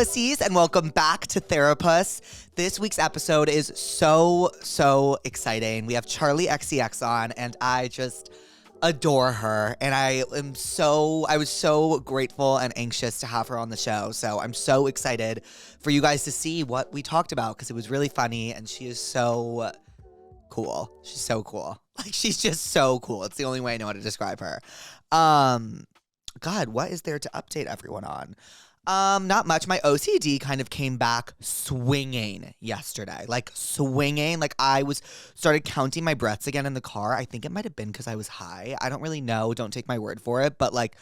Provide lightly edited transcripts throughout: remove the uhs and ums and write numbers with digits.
pussies, and welcome back to Therapuss. This week's episode is so exciting. We have Charli XCX on, and I just adore her. And I was so grateful and anxious to have her on the show. So I'm so excited for you guys to see what we talked about, because it was really funny, and she is so cool. She's so cool. Like, she's just so cool. It's the only way I know how to describe her. God, what is there to update everyone on? Not much. My OCD kind of came back swinging yesterday. Like, swinging. Like, started counting my breaths again in the car. I think it might have been because I was high. I don't really know. Don't take my word for it. But, like,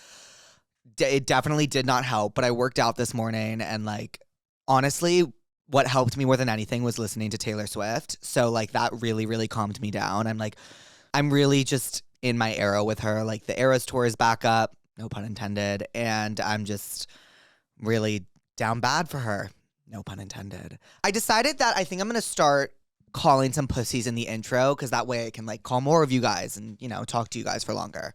it definitely did not help. But I worked out this morning, and, like, honestly, what helped me more than anything was listening to Taylor Swift. So, like, that really calmed me down. I'm really just in my era with her. Like, the Eras tour is back up, no pun intended, and I'm just really down bad for her, no pun intended. I decided that I think I'm going to start calling some pussies in the intro, because that way I can, like, call more of you guys and, you know, talk to you guys for longer.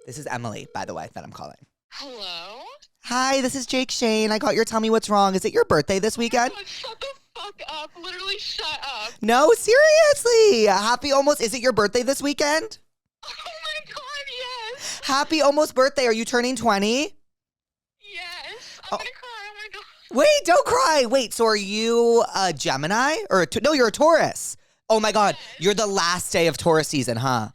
This is Emily, by the way, that I'm calling. Hello? Hi, this is Jake Shane. I got your Tell Me What's Wrong. Is it your birthday this weekend? Oh, shut the fuck up. Literally shut up. No, seriously. Is it your birthday this weekend? Oh my god, yes. Happy almost birthday. Are you turning 20? Yes. I'm gonna cry. Oh my god. Wait, don't cry. Wait, so are you a Gemini? No, you're a Taurus. Oh my God. Yes. You're the last day of Taurus season, huh?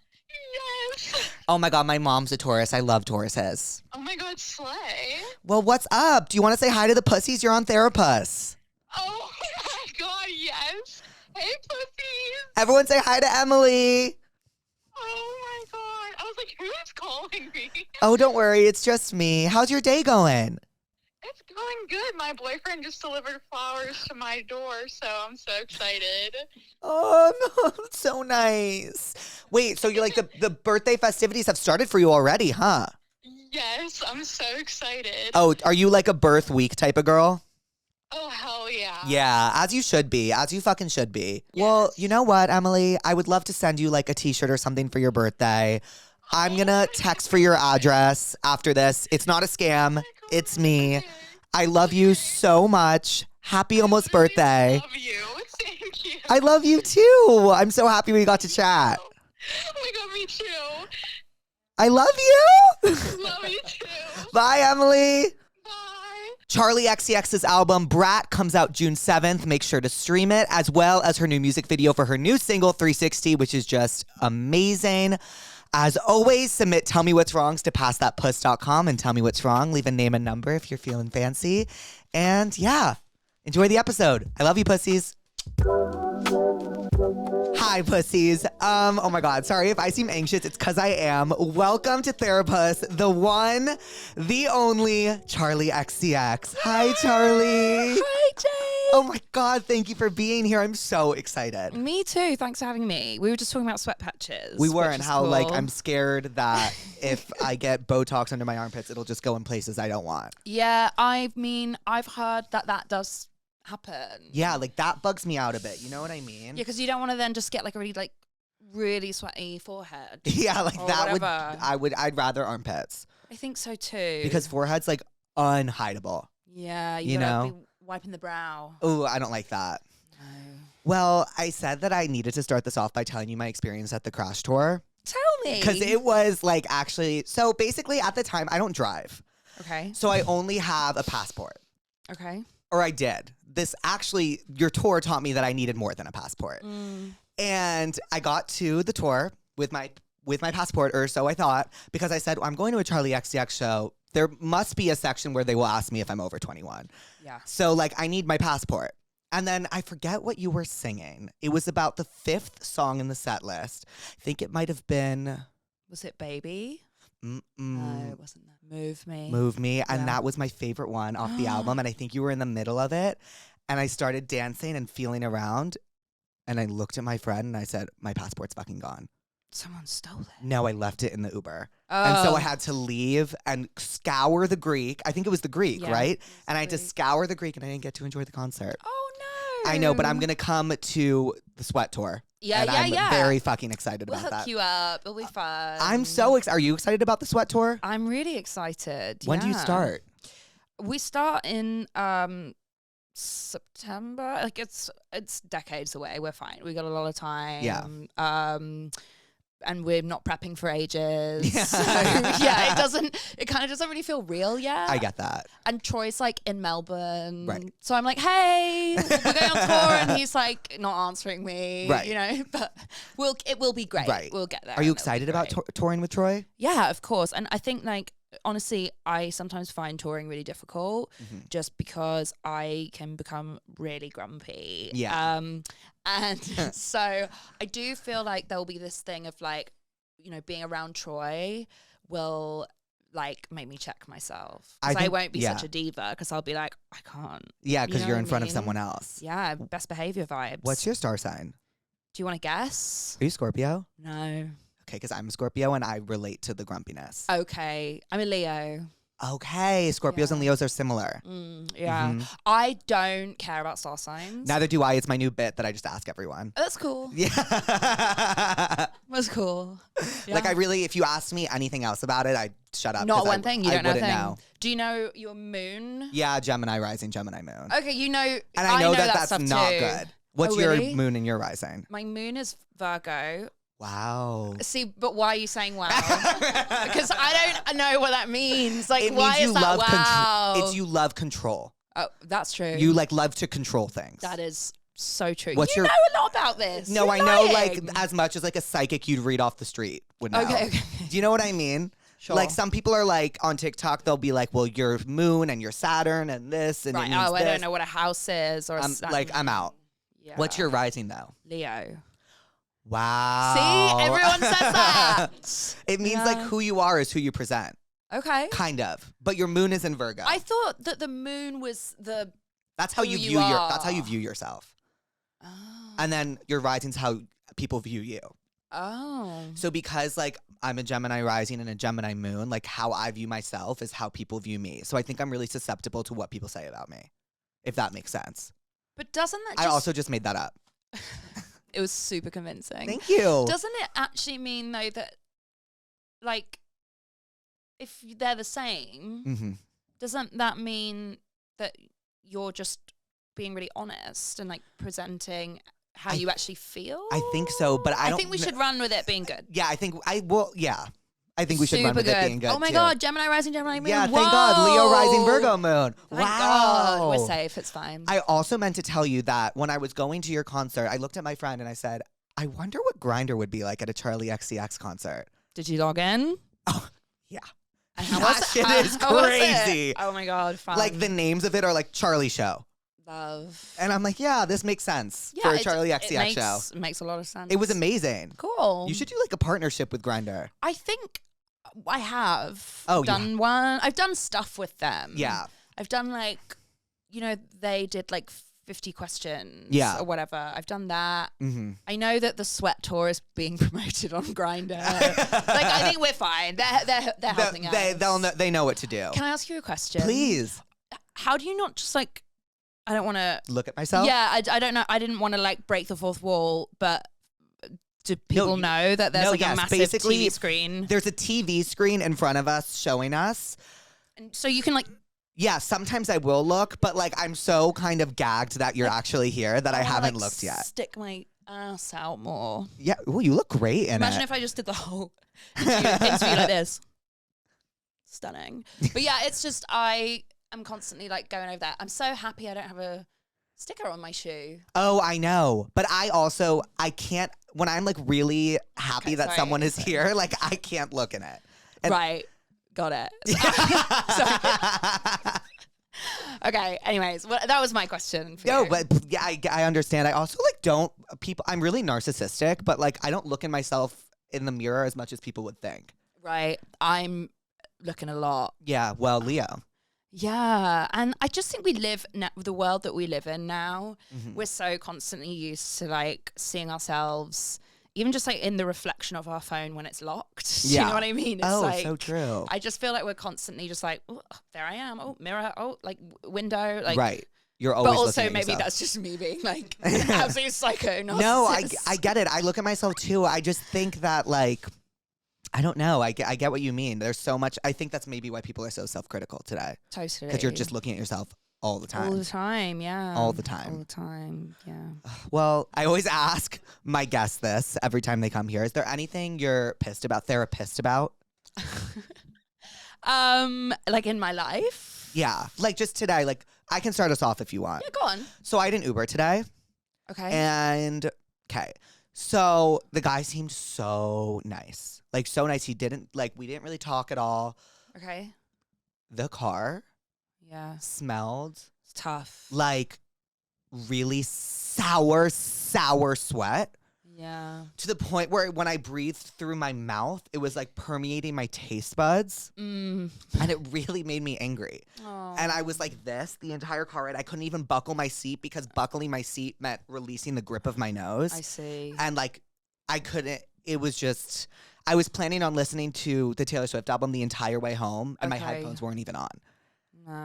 Yes. Oh my God, my mom's a Taurus. I love Tauruses. Oh my god, slay. Well, what's up? Do you want to say hi to the pussies? You're on Therapuss. Oh my god, yes. Hey, pussies. Everyone say hi to Emily. Oh my god. I was like, who's calling me? Oh, don't worry. It's just me. How's your day going? It's going good. My boyfriend just delivered flowers to my door, so I'm so excited. Oh, no, that's so nice. Wait, so you're like the birthday festivities have started for you already, huh? Yes, I'm so excited. Oh, are you like a birth week type of girl? Oh, hell yeah. Yeah, as you should be. As you fucking should be. Yes. Well, you know what, Emily? I would love to send you like a t-shirt or something for your birthday. I'm going to text for your address after this. It's not a scam. It's me. I love you so much. Happy almost birthday. I love you. Thank you. I love you too. I'm so happy we got to chat. Oh my god, me too. I love you. Love you too. Bye, Emily. Bye. Charli XCX's album BRAT comes out June 7th. Make sure to stream it, as well as her new music video for her new single 360, which is just amazing. As always, submit Tell Me What's Wrongs to passthatpuss.com and tell me what's wrong. Leave a name and number if you're feeling fancy. And yeah, enjoy the episode. I love you, pussies. Hi, pussies. Oh my God. Sorry if I seem anxious. It's because I am. Welcome to Therapuss, the one, the only Charli XCX. Hi, Charli. Hi, Jay. Oh my God. Thank you for being here. I'm so excited. Me too. Thanks for having me. We were just talking about sweat patches. We were, and how cool. like I'm scared that if I get Botox under my armpits, it'll just go in places I don't want. Yeah, I mean, I've heard that does happen. Yeah, like that bugs me out a bit. You know what I mean? Yeah, because you don't want to then just get like a really sweaty forehead. Yeah, like that whatever. I'd rather armpits. I think so too. Because forehead's like unhideable. Yeah, you gotta know? be wiping the brow. Oh, I don't like that. No. Well, I said that I needed to start this off by telling you my experience at the Crash Tour. Tell me. Because it was like actually, so basically at the time I don't drive. Okay. So I only have a passport. Okay. Or I did. Your tour taught me that I needed more than a passport. And I got to the tour with my passport, or so I thought, because I said, I'm going to a Charli XCX show. There must be a section where they will ask me if I'm over 21. Yeah. So like I need my passport. And then I forget what you were singing. It was about the 5th song in the set list. I think it might have been... Was it Baby? No, it wasn't that. Move Me. Move Me. And Yeah. that was my favorite one off the album. And I think you were in the middle of it. And I started dancing and feeling around. And I looked at my friend and I said, my passport's fucking gone. Someone stole it. No, I left it in the Uber. Oh. And so I had to leave and scour the Greek. I think it was the Greek, Yeah, right? it was And I had to Greek. scour the Greek and I didn't get to enjoy the concert. Oh no. I know, but I'm going to come to the Sweat Tour. Yeah, and I'm very fucking excited We'll about hook that. you up. It'll be fun. I'm so excited. Are you excited about the Sweat Tour? I'm really excited. When do you yeah. start? We start in September. Like it's decades away. We're fine. We got a lot of time. Yeah. And we're not prepping for ages. Yeah. So yeah, it kind of doesn't really feel real yet. I get that. And Troy's like in Melbourne. Right. So I'm like, hey, we're going on tour, and he's like not answering me. Right. You know, but it will be great. Right. We'll get there. Are you and it'll be excited about great. touring with Troy? Yeah, of course. And I think like honestly, I sometimes find touring really difficult just because I can become really grumpy. Yeah. And so I do feel like there'll be this thing of like, you know, being around Troy will like make me check myself. Because I won't be such a diva because I'll be like, I can't. Yeah, because know you're what in I front of mean? someone else. Yeah, best behavior vibes. What's your star sign? Do you want to guess? Are you Scorpio? No. Okay, because I'm a Scorpio and I relate to the grumpiness. Okay. I'm a Leo. Okay, Scorpios and Leos are similar. Yeah. I don't care about star signs. Neither do I. It's my new bit that I just ask everyone. Oh, that's cool. Yeah. That's cool. Yeah. Like I really, if you asked me anything else about it, I'd shut up. Not 'cause one thing. You I don't know a wouldn't thing. know. Do you know your moon? Yeah, Gemini rising, Gemini moon. Okay, you know. And I know that that's stuff not too. good. What's Oh, really? your moon and your rising? My moon is Virgo. Wow. See, but why are you saying wow? Because I don't know what that means. Like, It why means you is that love wow? It's you love control. Oh, that's true. You like love to control things. That is so true. What's you your- know a lot about this. No, You're I know like lying. as much as like a psychic you'd read off the street would know. Okay. Do you know what I mean? Sure. Like some people are like on TikTok, they'll be like, well, your moon and your Saturn and this and Right. it means Oh, I this. don't know what a house is or a I'm out. Yeah. What's your rising though? Leo? Wow. See, everyone says that. It means like who you are is who you present. Okay. Kind of. But your moon is in Virgo. I thought that the moon was the. That's how who you you view are. that's how you view yourself. Oh. And then your rising's how people view you. Oh. So because like I'm a Gemini rising and a Gemini moon, like how I view myself is how people view me. So I think I'm really susceptible to what people say about me, if that makes sense. But doesn't that? I also just made that up. It was super convincing. Thank you. Doesn't it actually mean though that, like, if they're the same, Mm-hmm. doesn't that mean that you're just being really honest and like presenting how you actually feel? I think so, but I don't think we should run with it being good. Yeah, I think I will. Yeah, I think we should run Super with it being good. Oh my too. God, Gemini rising, Gemini moon. Yeah, thank God. Leo rising, Virgo moon. Thank Wow. God. We're safe. It's fine. I also meant to tell you that when I was going to your concert, I looked at my friend and I said, I wonder what Grindr would be like at a Charli XCX concert. Did you log in? Oh, yeah. And how That was shit it? is How was it? crazy. Oh my God, fun. Like the names of it are like Charlie Show. Love. And I'm like, yeah, this makes sense for a Charli XCX show. It makes a lot of sense. It was amazing. Cool. You should do like a partnership with Grindr. I think I have Oh, done one. I've done stuff with them. Yeah. I've done like, you know, they did like 50 questions Yeah. or whatever. I've done that. Mm-hmm. I know that the sweat tour is being promoted on Grindr. Like, I think we're fine. They're helping us. They know what to do. Can I ask you a question? Please How do you not just like, I don't want to. look at myself. Yeah, I don't know. I didn't want to like break the fourth wall, but do people know that there's like a massive basically, TV screen? There's a TV screen in front of us showing us. And so you can like. Yeah, sometimes I will look, but like I'm so kind of gagged that you're actually here that I wanna, haven't like, looked yet. Stick my ass out more. Yeah, ooh, you look great in Imagine it. if I just did the whole interview like this. Stunning. But yeah, it's just I am constantly like going over that. I'm so happy I don't have a sticker on my shoe. Oh, I know. But I can't, when I'm like really happy that sorry, someone is sorry. here, like I can't look in it. And- Right. Got it. Okay. Anyways, well, that was my question for No, you. but yeah, I understand. I also like I'm really narcissistic, but like I don't look in myself in the mirror as much as people would think. Right. I'm looking a lot. Yeah, well, Leo. Yeah. And I just think we live the world that we live in now. Mhm. We're so constantly used to like seeing ourselves, even just like in the reflection of our phone when it's locked. Do you Yeah. know what I mean? It's Oh, like, so true. I just feel like we're constantly just like, oh, there I am. Oh, mirror. Oh, like window. Like, Right. You're always but also looking at maybe yourself. that's just me being like an absolute psycho narcissist. No, I get it. I look at myself too. I just think that like I don't know. I get what you mean. There's so much. I think that's maybe why people are so self-critical today. Totally. Because you're just looking at yourself all the time. All the time, yeah. All the time. All the time, yeah. Well, I always ask my guests this every time they come here. Is there anything you're pissed about, therapist about? Like in my life? Yeah. Like just today. Like I can start us off if you want. Yeah, go on. So I didn't Uber today. Okay. And okay. So the guy seemed so nice. Like so nice. He didn't we didn't really talk at all. Okay. The car Yeah. smelled It's tough. like really sour sweat. Yeah. To the point where when I breathed through my mouth, it was like permeating my taste buds. And it really made me angry. Oh. And I was like this the entire car ride. I couldn't even buckle my seat because buckling my seat meant releasing the grip of my nose. I see. And like I couldn't, it was just, I was planning on listening to the Taylor Swift album the entire way home and my headphones weren't even on.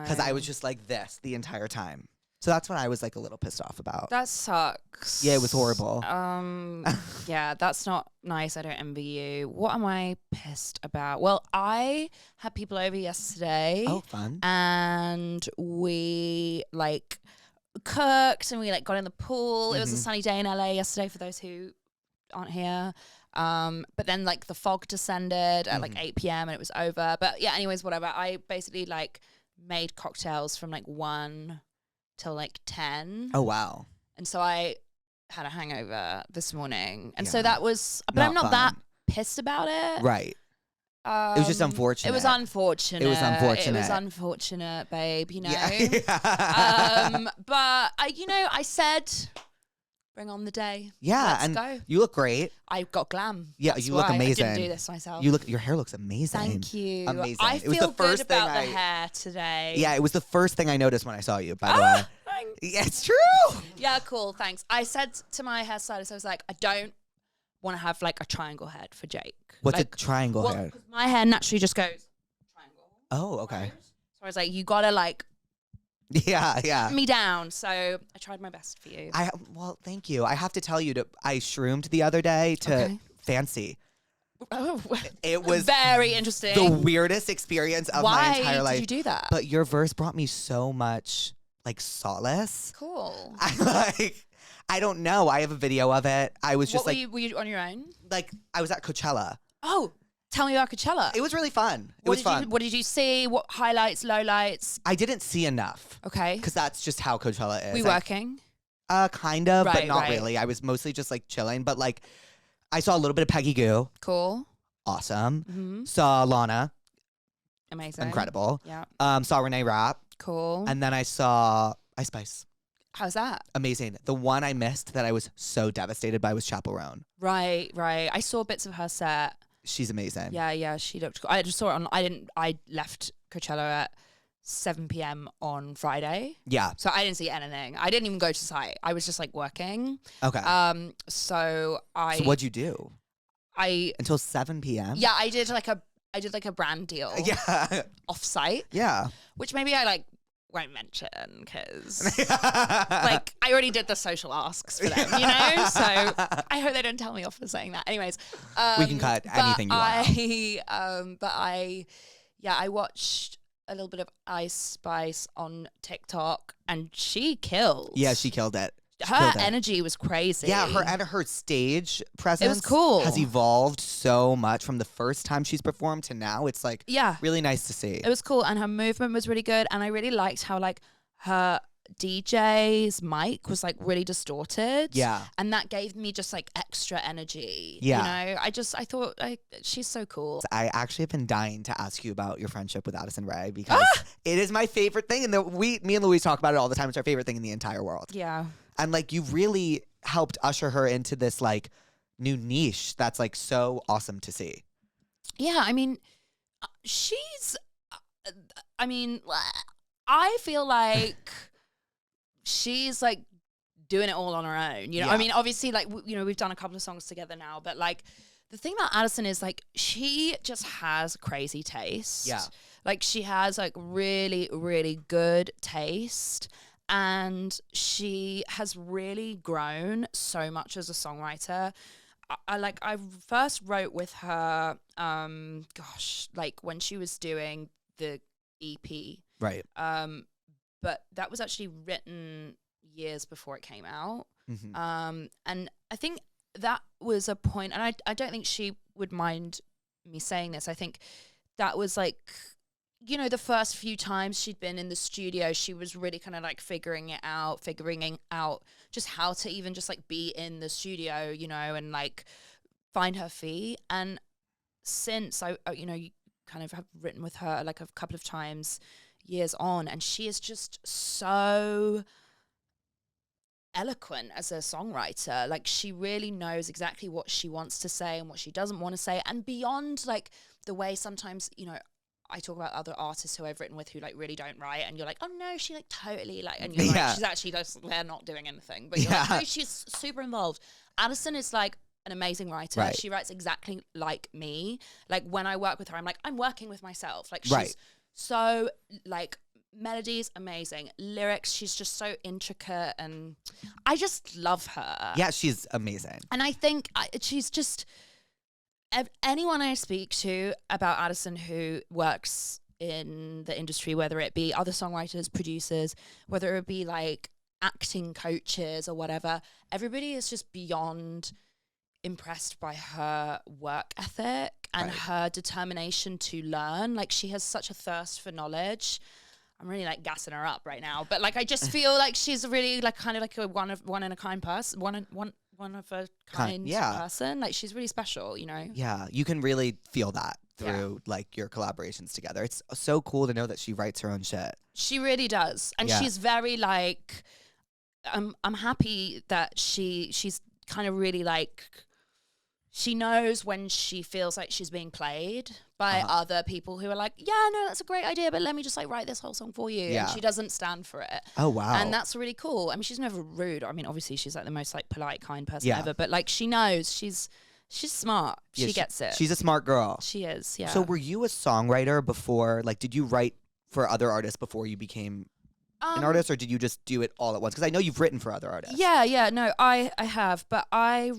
Because I was just like this the entire time. So that's when I was like a little pissed off about. That sucks. Yeah, it was horrible. Yeah, that's not nice. I don't envy you. What am I pissed about? Well, I had people over yesterday. Oh, fun. And we like cooked and we like got in the pool. It was a sunny day in LA yesterday for those who aren't here. But then like the fog descended at like 8 p.m. and it was over. But yeah, anyways, whatever. I basically like made cocktails from like 1 till like 10. Oh, wow. And so I had a hangover this morning. And Yeah. so that was, but Not I'm not fun. that pissed about it. Right. It was just unfortunate. It was unfortunate. It was unfortunate. It was unfortunate, babe, you know. Yeah. But I said, bring on the day. Yeah, Let's and go. you look great. I got glam. Yeah, That's you look why amazing. I didn't do this myself. Your hair looks amazing. Thank you. Amazing. I It was feel the first good about thing the hair today. Yeah, it was the first thing I noticed when I saw you, by the way. Thanks. Yeah, it's true. Yeah, cool. Thanks. I said to my hairstylist, I was like, I don't want to have like a triangle head for Jake. What's like, a triangle hair? 'cause my hair naturally just goes triangle. Oh, okay. So I was like, you gotta like Yeah. me down. So I tried my best for you. Well, thank you. I have to tell you, I shroomed the other day to Okay. Fancy. Oh, It was very interesting. the weirdest experience of my entire Why life. did you do that? But your verse brought me so much like solace. Cool. I don't know. I have a video of it. I was just What like, were you on your own? like I was at Coachella. Oh, tell me about Coachella. It was really fun. It was fun. What did you see? What highlights, lowlights? I didn't see enough Okay. because that's just how Coachella is. We working? Kind of, but Right, not right. really. I was mostly just like chilling, but like I saw a little bit of Peggy Goo. Cool. Awesome. Mm-hmm. Saw Lana. Amazing. Incredible. Yeah. Saw Renee Rapp. Cool. And then I saw Ice Spice. How's that? Amazing. The one I missed that I was so devastated by was Chaperone. Right. I saw bits of her set. She's amazing. Yeah, she looked cool. I just saw it on. I left Coachella at 7 p.m. on Friday, Yeah. so I didn't see anything. I didn't even go to site. I was just like working. Okay. So so what'd you do? I Until 7 p.m.? yeah, I did like a brand deal Yeah. off site, Yeah. which maybe I like won't mention because like I already did the social asks for them, you know. So I hope they don't tell me off for saying that. Anyways, We can cut anything you want. But I watched a little bit of Ice Spice on TikTok, and she killed. Yeah, she killed it. She Her killed it. energy was crazy. Yeah, her stage presence cool. has evolved so much from the first time she's performed to now. It's like Yeah. really nice to see. It was cool, and her movement was really good, and I really liked how like her DJ's mic was like really distorted. Yeah. And that gave me just like extra energy. Yeah. You know, I thought she's so cool. I actually have been dying to ask you about your friendship with Addison Rae because it is my favorite thing. And me and Louise talk about it all the time. It's our favorite thing in the entire world. Yeah. And like you really helped usher her into this like new niche that's like so awesome to see. Yeah, I mean, I feel like she's like doing it all on her own. You know, Yeah. I mean, obviously, like, we've done a couple of songs together now, but like the thing about Addison is like she just has crazy taste. Yeah. Like she has like really, really good taste. And she has really grown so much as a songwriter. I first wrote with her, like when she was doing the EP. Right. But that was actually written years before it came out. Mm-hmm. And I think that was a point, and I don't think she would mind me saying this. I think that was like, you know, the first few times she'd been in the studio, she was really kind of like figuring out just how to even just like be in the studio, you know, and like find her feet. And since I you know, you kind of have written with her like a couple of times years on, and she is just so eloquent as a songwriter. Like, she really knows exactly what she wants to say and what she doesn't want to say, and beyond like the way sometimes, you know, I talk about other artists who I've written with who like really don't write, and you're like, oh no, she like totally like, and you're like, she's actually just, they're not doing anything, but you're like, no, she's super involved. Addison is like an amazing writer. She writes exactly like me. Like, when I work with her, I'm like, I'm working with myself. Like, she's so like, melodies amazing, lyrics, she's just so intricate, and I just love her. Yeah, she's amazing. And I think she's just, anyone I speak to about Addison who works in the industry, whether it be other songwriters, producers, whether it be like acting coaches or whatever, everybody is just beyond impressed by her work ethic and her determination to learn. Like, she has such a thirst for knowledge. I'm really like gassing her up right now, but like, I just feel like she's really like kind of like a one of a kind person. Like, she's really special, you know? Yeah, you can really feel that through like your collaborations together. It's so cool to know that she writes her own shit. She really does. And she's very like, I'm happy that she's kind of really like, she knows when she feels like she's being played by other people who are like, yeah, no, that's a great idea, but let me just like write this whole song for you. And she doesn't stand for it. Oh, wow. And that's really cool. I mean, she's never rude. I mean, obviously she's like the most like polite, kind person ever, but like, she knows, she's smart. She gets it. She's a smart girl. She is, yeah. So were you a songwriter before, like, did you write for other artists before you became an artist, or did you just do it all at once? Because I know you've written for other artists. Yeah, no, I have, but I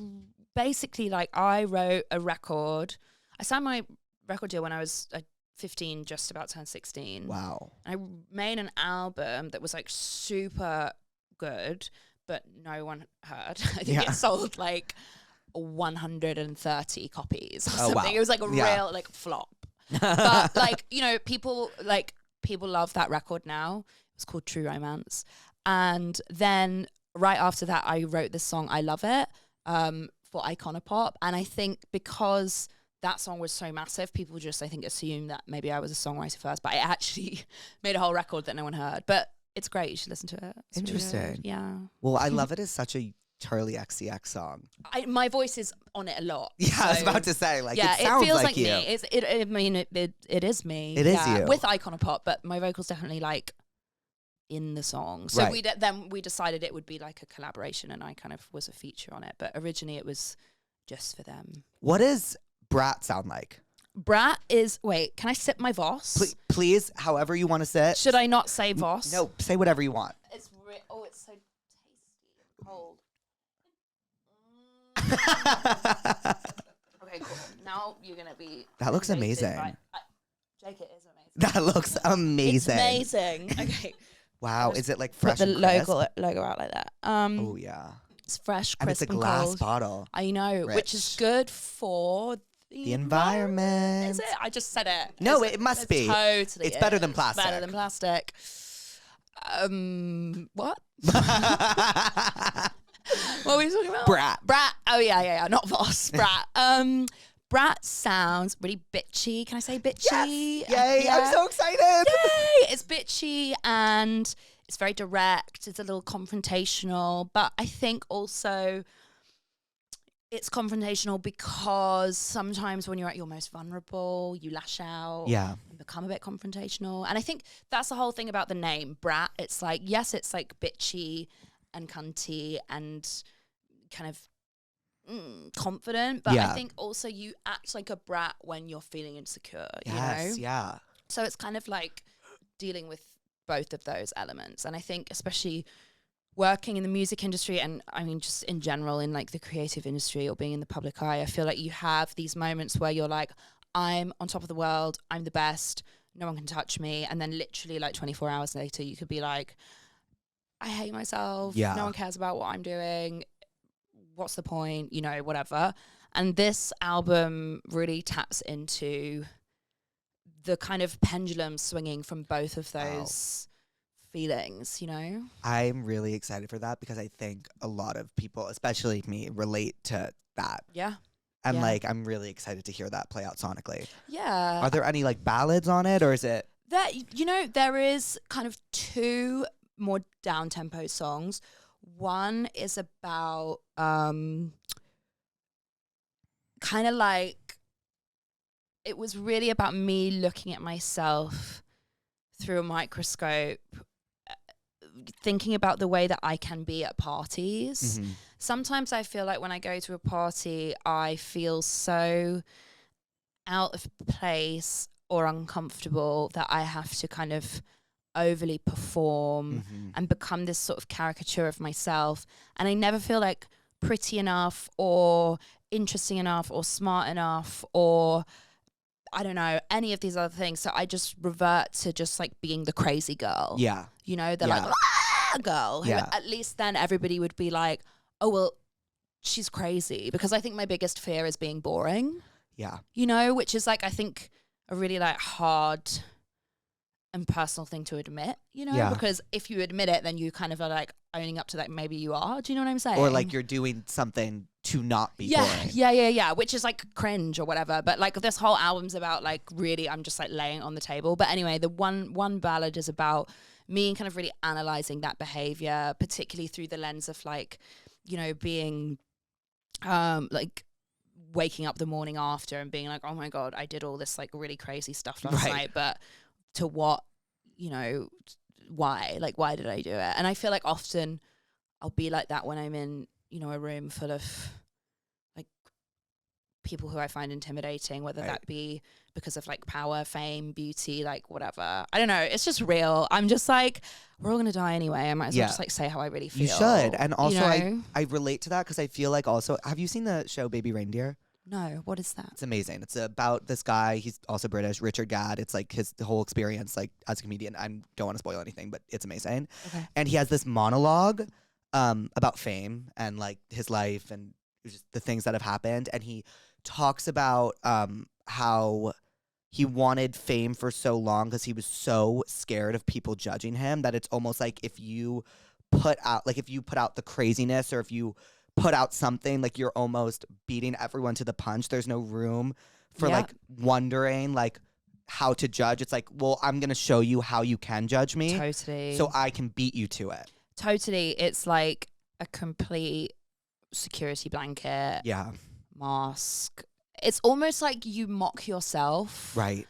basically, like, I wrote a record. I signed my record deal when I was 15, just about turned 16. Wow. And I made an album that was like super good, but no one heard. I think it sold like 130 copies or something. Wow. It was like a real like flop. But like, you know, people love that record now. It was called True Romance. And then right after that, I wrote this song, I Love It, for Iconopop. And I think because that song was so massive, people just, I think, assume that maybe I was a songwriter first, but I actually made a whole record that no one heard. But it's great. You should listen to it. It's interesting. Really, yeah. Well, I Love It is such a Charli XCX song. My voice is on it a lot. Yeah, so, I was about to say, like, yeah, it sounds feels like you. me. I mean, it is me. It is you. With Iconopop, but my vocal's definitely like in the song. So then we decided it would be like a collaboration, and I kind of was a feature on it. But originally it was just for them. What does BRAT sound like? BRAT is, wait, can I sip my Voss? Please, however you want to sit. Should I not say Voss? No, say whatever you want. It's it's so tasty and cold. Okay, cool. Now you're going to be... That looks amazing. Jake, it is amazing. That looks amazing. It's amazing. Okay. Wow, is it like fresh put the and crisp? logo out like that. Oh, yeah. It's fresh, crisp, and it's a glass cold. bottle. I know, Rich. which is good for the environment. Is it? I just said it. No, it must be. Totally. It's better than plastic. Better than plastic. What? What were we talking about? BRAT. Oh yeah. Not Voss. BRAT. BRAT sounds really bitchy. Can I say bitchy? Yes. Yay! Yeah. I'm so excited. Yay! It's bitchy and it's very direct. It's a little confrontational, but I think also it's confrontational because sometimes when you're at your most vulnerable, you lash out and become a bit confrontational. And I think that's the whole thing about the name, BRAT. It's like, yes, it's like bitchy and cunty and kind of confident, but I think also you act like a brat when you're feeling insecure, you know? Yeah. So it's kind of like dealing with both of those elements. And I think especially working in the music industry, and I mean just in general in like the creative industry or being in the public eye, I feel like you have these moments where you're like, I'm on top of the world, I'm the best, no one can touch me, and then literally like 24 hours later you could be like, I hate myself, no one cares about what I'm doing, what's the point, you know, whatever. And this album really taps into the kind of pendulum swinging from both of those feelings, you know? I'm really excited for that because I think a lot of people, especially me, relate to that. Yeah. And like, I'm really excited to hear that play out sonically. Yeah. Are there any like ballads on it, or is it? That, you know, there is kind of two more down tempo songs. One is about kind of like, it was really about me looking at myself through a microscope, thinking about the way that I can be at parties. Mm-hmm. Sometimes I feel like when I go to a party, I feel so out of place or uncomfortable that I have to kind of overly perform and become this sort of caricature of myself. And I never feel like pretty enough or interesting enough or smart enough or I don't know, any of these other things. So I just revert to just like being the crazy girl. Yeah. You know, the like, girl. Who at least then everybody would be like, oh, well, she's crazy. Because I think my biggest fear is being boring. Yeah. You know, which is like, I think a really like hard and personal thing to admit, you know, because if you admit it, then you kind of are like owning up to that maybe you are. Do you know what I'm saying? Or like you're doing something to not be boring. Yeah, which is like cringe or whatever. But like this whole album's about like really I'm just like laying on the table. But anyway, the one ballad is about me kind of really analyzing that behavior, particularly through the lens of like, you know, being like waking up the morning after and being like, oh my God, I did all this like really crazy stuff last night, but to what, you know, why did I do it? And I feel like often I'll be like that when I'm in, you know, a room full of like people who I find intimidating, whether that be because of like power, fame, beauty, like whatever. I don't know. It's just real. I'm just like, we're all gonna die anyway. I might as well just like say how I really feel. You should. And also you know? I relate to that because I feel like also, have you seen the show Baby Reindeer? No, what is that? It's amazing. It's about this guy. He's also British, Richard Gadd. It's like his whole experience, like as a comedian. I don't want to spoil anything, but it's amazing. Okay. And he has this monologue about fame and like his life and just the things that have happened. And he talks about how he wanted fame for so long because he was so scared of people judging him that it's almost like if you put out the craziness or if you put out something, like you're almost beating everyone to the punch. There's no room for like wondering like how to judge. It's like, well, I'm going to show you how you can judge me. Totally. So I can beat you to it. Totally. It's like a complete security blanket. Yeah. Mask. It's almost like you mock yourself. Right.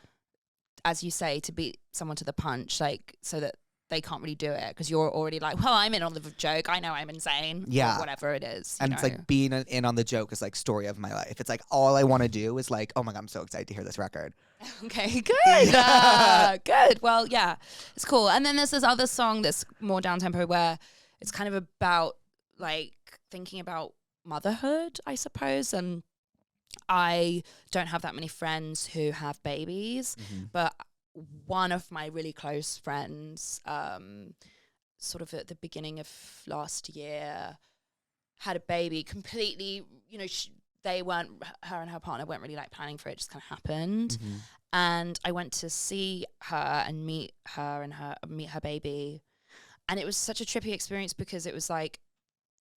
As you say, to beat someone to the punch, like so that they can't really do it because you're already like, well, I'm in on the joke. I know I'm insane. Yeah. Or whatever it is. And it's like being in on the joke is like story of my life. It's like all I want to do is like, oh my God, I'm so excited to hear this record. Okay, good. Good. Well, yeah, it's cool. And then there's this other song that's more down tempo where it's kind of about like thinking about motherhood, I suppose. And I don't have that many friends who have babies, but one of my really close friends, sort of at the beginning of last year, had a baby completely, you know, her and her partner weren't really like planning for it, just kind of happened. And I went to see her and meet her baby. And it was such a trippy experience because it was like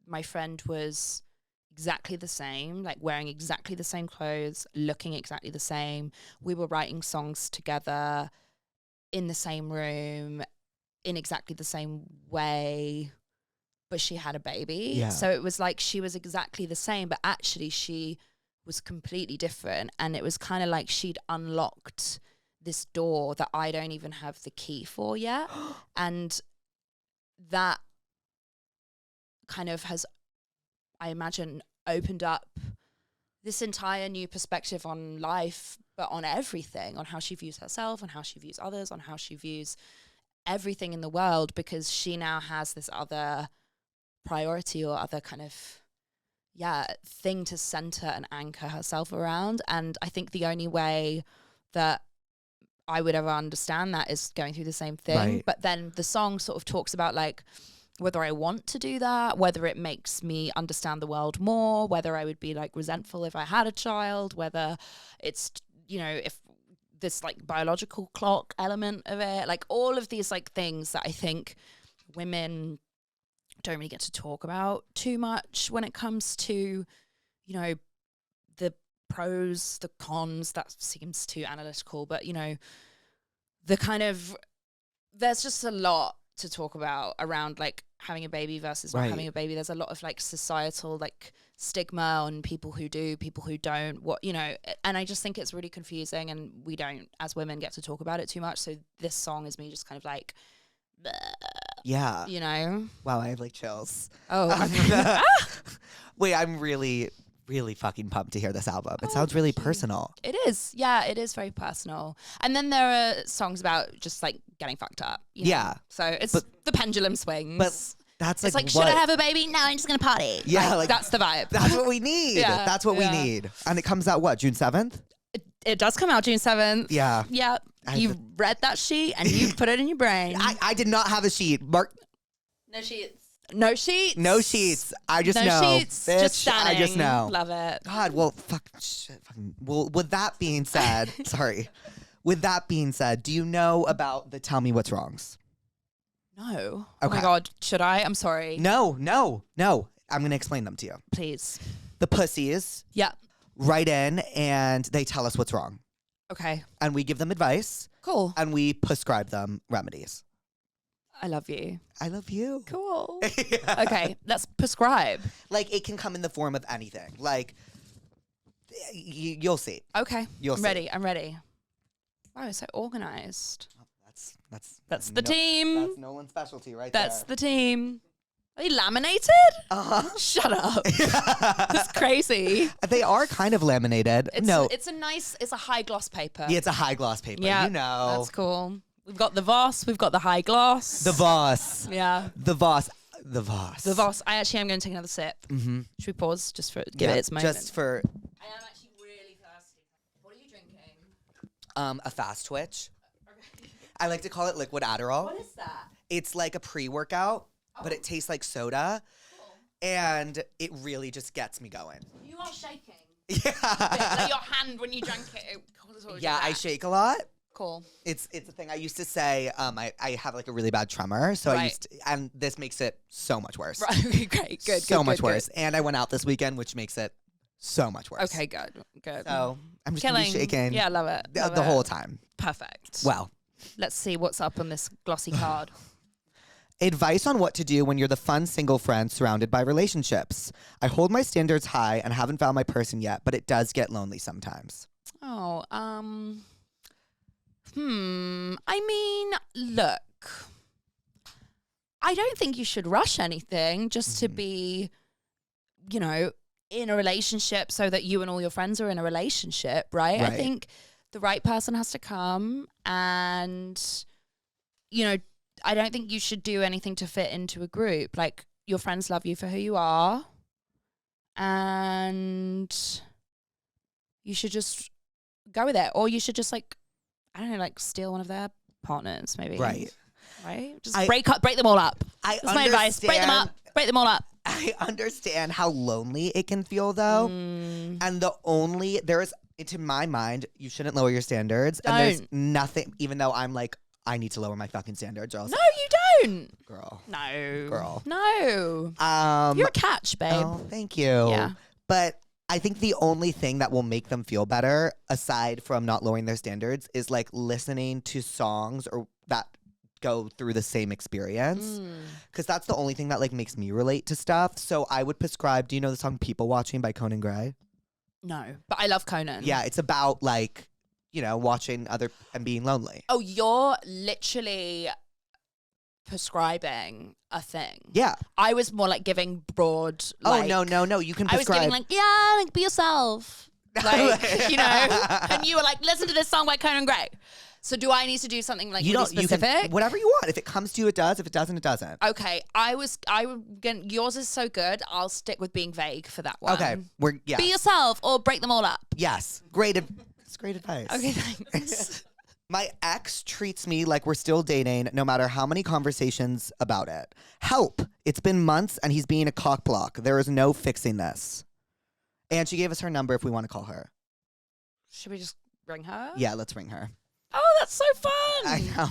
my friend was exactly the same, like wearing exactly the same clothes, looking exactly the same. We were writing songs together in the same room, in exactly the same way, but she had a baby. Yeah. So it was like she was exactly the same, but actually she was completely different. And it was kind of like she'd unlocked this door that I don't even have the key for yet. And that kind of has, I imagine, opened up this entire new perspective on life, but on everything, on how she views herself, on how she views others, on how she views everything in the world, because she now has this other priority or other kind of thing to center and anchor herself around. And I think the only way that I would ever understand that is going through the same thing. Right. But then the song sort of talks about like whether I want to do that, whether it makes me understand the world more, whether I would be like resentful if I had a child, whether it's, you know, if this like biological clock element of it, like all of these like things that I think women don't really get to talk about too much when it comes to, you know, the pros, the cons. That seems too analytical, but you know, the kind of, there's just a lot to talk about around like having a baby versus not having a baby. There's a lot of like societal like stigma on people who do, people who don't, what, you know, and I just think it's really confusing, and we don't as women get to talk about it too much. So this song is me just kind of like, yeah, you know. Wow, I have like chills. Oh, wait, I'm really fucking pumped to hear this album. It sounds really personal. It is. Yeah, it is very personal. And then there are songs about just like getting fucked up. You know? Yeah. So it's the pendulum swings. But that's like, it's like, should I have a baby? No, I'm just going to party. Yeah. Like that's the vibe. That's what we need. Yeah, that's what we need. And it comes out what, June 7th? It does come out June 7th. Yeah. Yeah. You read that sheet and you put it in your brain. I did not have a sheet. Mark. No sheets. No sheets. No sheets. I just no know. No sheets. Bitch, just standing. I just know. Love it. God, well, well, with that being said, sorry. With that being said, do you know about the Tell Me What's Wrongs? No. Okay. Oh my God. Should I? I'm sorry. No. I'm going to explain them to you. Please. The pussies write in and they tell us what's wrong. Okay. And we give them advice. Cool. And we prescribe them remedies. I love you. I love you. Cool. Yeah. Okay, let's prescribe. Like, it can come in the form of anything. Like, you'll see. Okay. You'll see. I'm ready. Wow, it's so organized. Oh, that's the team. That's Nolan's specialty right That's there. the team. Are you laminated? Uh-huh. Shut up. That's crazy. They are kind of laminated. It's a high gloss paper. Yeah, it's a high gloss paper. Yeah, you know. that's cool. We've got the Voss. We've got the high gloss. The Voss. Yeah. The Voss. The Voss. The Voss. I actually am going to take another sip. Mm-hmm. Should we pause just for give it its moment? Just for. I am actually really thirsty. What are you drinking? A fast twitch. Okay. I like to call it liquid Adderall. What is that? It's like a pre-workout, but it tastes like soda. Cool. And it really just gets me going. You are shaking. Yeah. Like your hand when you drank it. Yeah, I shake a lot. Cool. It's a thing. I used to say I have like a really bad tremor, so and this makes it so much worse. Right. Great. Good. So much worse. And I went out this weekend, which makes it so much worse. Okay. Good. So I'm just gonna be shaking. Yeah, love it. The whole time. Perfect. Well, let's see what's up on this glossy card. Advice on what to do when you're the fun single friend surrounded by relationships. I hold my standards high and haven't found my person yet, but it does get lonely sometimes. Oh, I mean, look, I don't think you should rush anything just to be, you know, in a relationship so that you and all your friends are in a relationship, right? I think the right person has to come and, you know, I don't think you should do anything to fit into a group. Like, your friends love you for who you are, and you should just go with it. Or you should just, like, I don't know, like, steal one of their partners, maybe. Right? Just break them all up. That's my advice. Break them up. Break them all up. I understand how lonely it can feel, though. And to my mind, you shouldn't lower your standards. Don't. And there's nothing, even though I'm like, I need to lower my fucking standards or else. No, you don't. Girl. No. Girl. No. You're a catch, babe. Oh, thank you. Yeah. But I think the only thing that will make them feel better, aside from not lowering their standards, is like listening to songs or that go through the same experience. Because that's the only thing that like makes me relate to stuff. So I would prescribe, do you know the song People Watching by Conan Gray? No, but I love Conan. Yeah, it's about like, you know, watching other and being lonely. Oh, you're literally prescribing a thing. Yeah. I was more like giving broad. Like, no. You can prescribe. I was giving like, yeah, like be yourself. Like, you know, and you were like, listen to this song by Conan Gray. So do I need to do something like You really don't. You specific? can whatever you want. If it comes to you, it does. If it doesn't, it doesn't. Okay, yours is so good. I'll stick with being vague for that one. Okay, Be yourself or break them all up. Yes, great. It's great advice. Okay, thanks. My ex treats me like we're still dating, no matter how many conversations about it. Help! It's been months, and he's being a cockblock. There is no fixing this. And she gave us her number if we want to call her. Should we just ring her? Yeah, let's ring her. Oh, that's so fun. I know.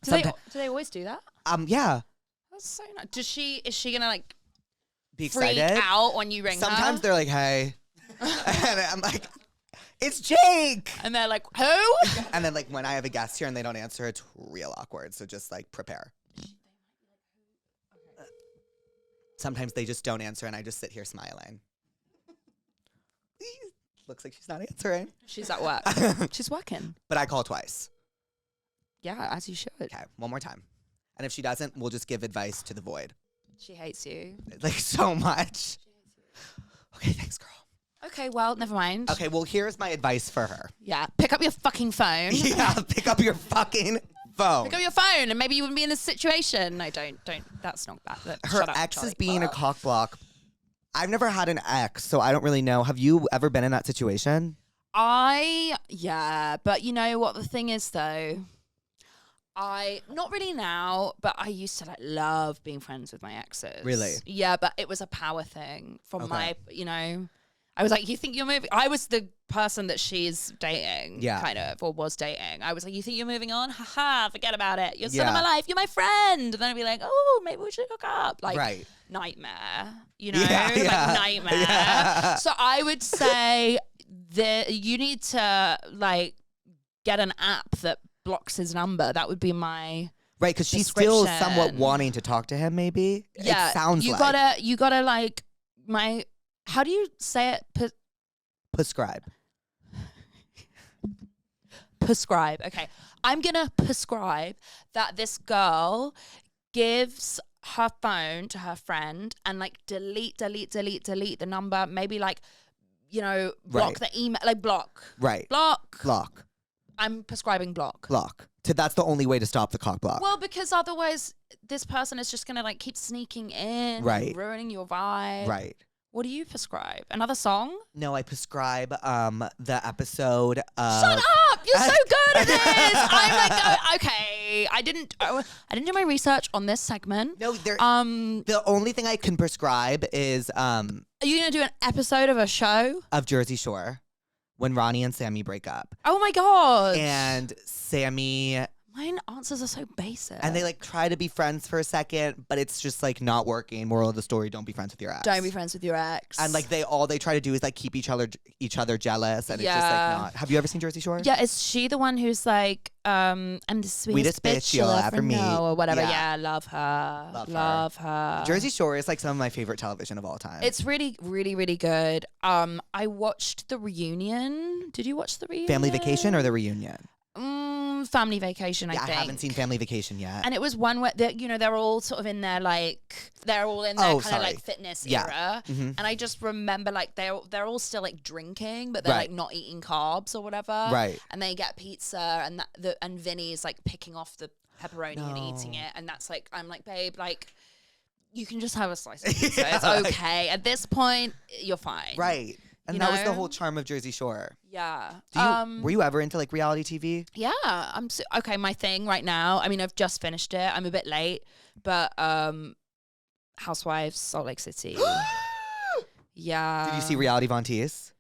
Do they always do that? Yeah. That's so nice. Is she gonna like Be freak excited. out when you ring her? Sometimes they're like, hey. And I'm like, it's Jake. And they're like, who? And then like when I have a guest here and they don't answer, it's real awkward. So just like prepare. Sometimes they just don't answer and I just sit here smiling. Looks like she's not answering. She's at work. She's working. But I call twice. Yeah, as you should. Okay, one more time. And if she doesn't, we'll just give advice to the void. She hates you. Like so much. Okay, thanks, girl. Okay, well, never mind. Okay, well, here's my advice for her. Yeah, pick up your fucking phone. Yeah, pick up your fucking phone. Pick up your phone and maybe you wouldn't be in this situation. No, don't. That's not bad. Her Shut up, ex Charlie. is being a cockblock. I've never had an ex, so I don't really know. Have you ever been in that situation? Yeah, but you know what the thing is though? Not really now, but I used to like love being friends with my exes. Really? Yeah, but it was a power thing from Okay. I was like, you think you're moving? I was the person that she's dating, Yeah. kind of, or was dating. I was like, you think you're moving on? Haha, forget about it. You're still Yeah. in my life. You're my friend. And then I'd be like, oh, maybe we should hook up. Like, Right. nightmare, you know? Yeah, yeah. Like, nightmare. Yeah. So I would say that you need to, like, get an app that blocks his number. That would be my... Right, because she's still description. somewhat wanting to talk to him, maybe? Yeah, It sounds you like. you gotta like how do you say it? Prescribe. Prescribe. Okay, I'm gonna prescribe that this girl gives her phone to her friend and like delete the number. Maybe like, block Right. the email, like block. Right. Block. Block. I'm prescribing block. Block. That's the only way to stop the cock block. Well, because otherwise this person is just gonna like keep sneaking in, Right. and ruining your vibe. Right. What do you prescribe? Another song? No, I prescribe the episode of... Shut up! You're so good at this. I'm like, okay, I didn't do my research on this segment. No, the only thing I can prescribe is are you gonna do an episode of a show? of Jersey Shore when Ronnie and Sammy break up. Oh my god! And Sammy... Mine answers are so basic. And they like try to be friends for a second, but it's just like not working. Moral of the story: don't be friends with your ex. Don't be friends with your ex. And like they try to do is like keep each other jealous, and it's just like Yeah. not. Have you ever seen Jersey Shore? Yeah, is she the one who's like, I'm the sweetest bitch you'll ever meet, or whatever? Yeah. Yeah, love her. Love her. her. Jersey Shore is like some of my favorite television of all time. It's really, really, really good. I watched the reunion. Did you watch the reunion? Family Vacation or The Reunion? Family Vacation, I Yeah, think. I haven't seen Family Vacation yet. And it was one where they're all sort of in their they're all in their kind of sorry. like fitness Yeah. era. Mhm. And I just remember like they're all still like drinking, but they're Right. like not eating carbs or whatever. Right. And they get pizza, and and Vinny's like picking off the pepperoni and eating it, and that's like, I'm like, babe, like you can just have a slice of pizza. Yeah, It's like- okay. At this point, you're fine. Right. And You that was the know? whole charm of Jersey Shore. Yeah. Were you ever into like reality TV? Yeah, okay. My thing right now. I mean, I've just finished it. I'm a bit late, but Housewives, Salt Lake City. Yeah. Did you see Reality Von Teese?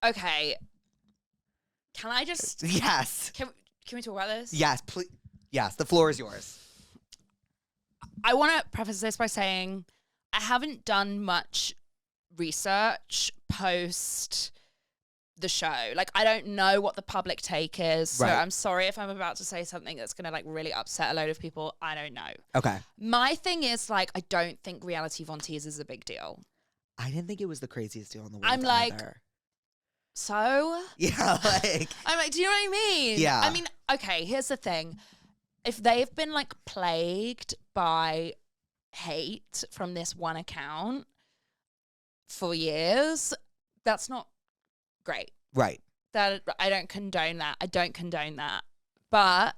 Okay. Can I just? Yes. Can we talk about this? Yes, please. Yes, the floor is yours. I want to preface this by saying I haven't done much research post the show. Like, I don't know what the public take is. So Right. I'm sorry if I'm about to say something that's going to like really upset a load of people. I don't know. Okay. My thing is like, I don't think Reality Von Teese is a big deal. I didn't think it was the craziest deal in the world. I'm like- either. So Yeah, like I'm like, do you know what I mean? Yeah. I mean, okay, here's the thing. If they've been like plagued by hate from this one account for years, that's not great. right. That I don't condone that. I don't condone that But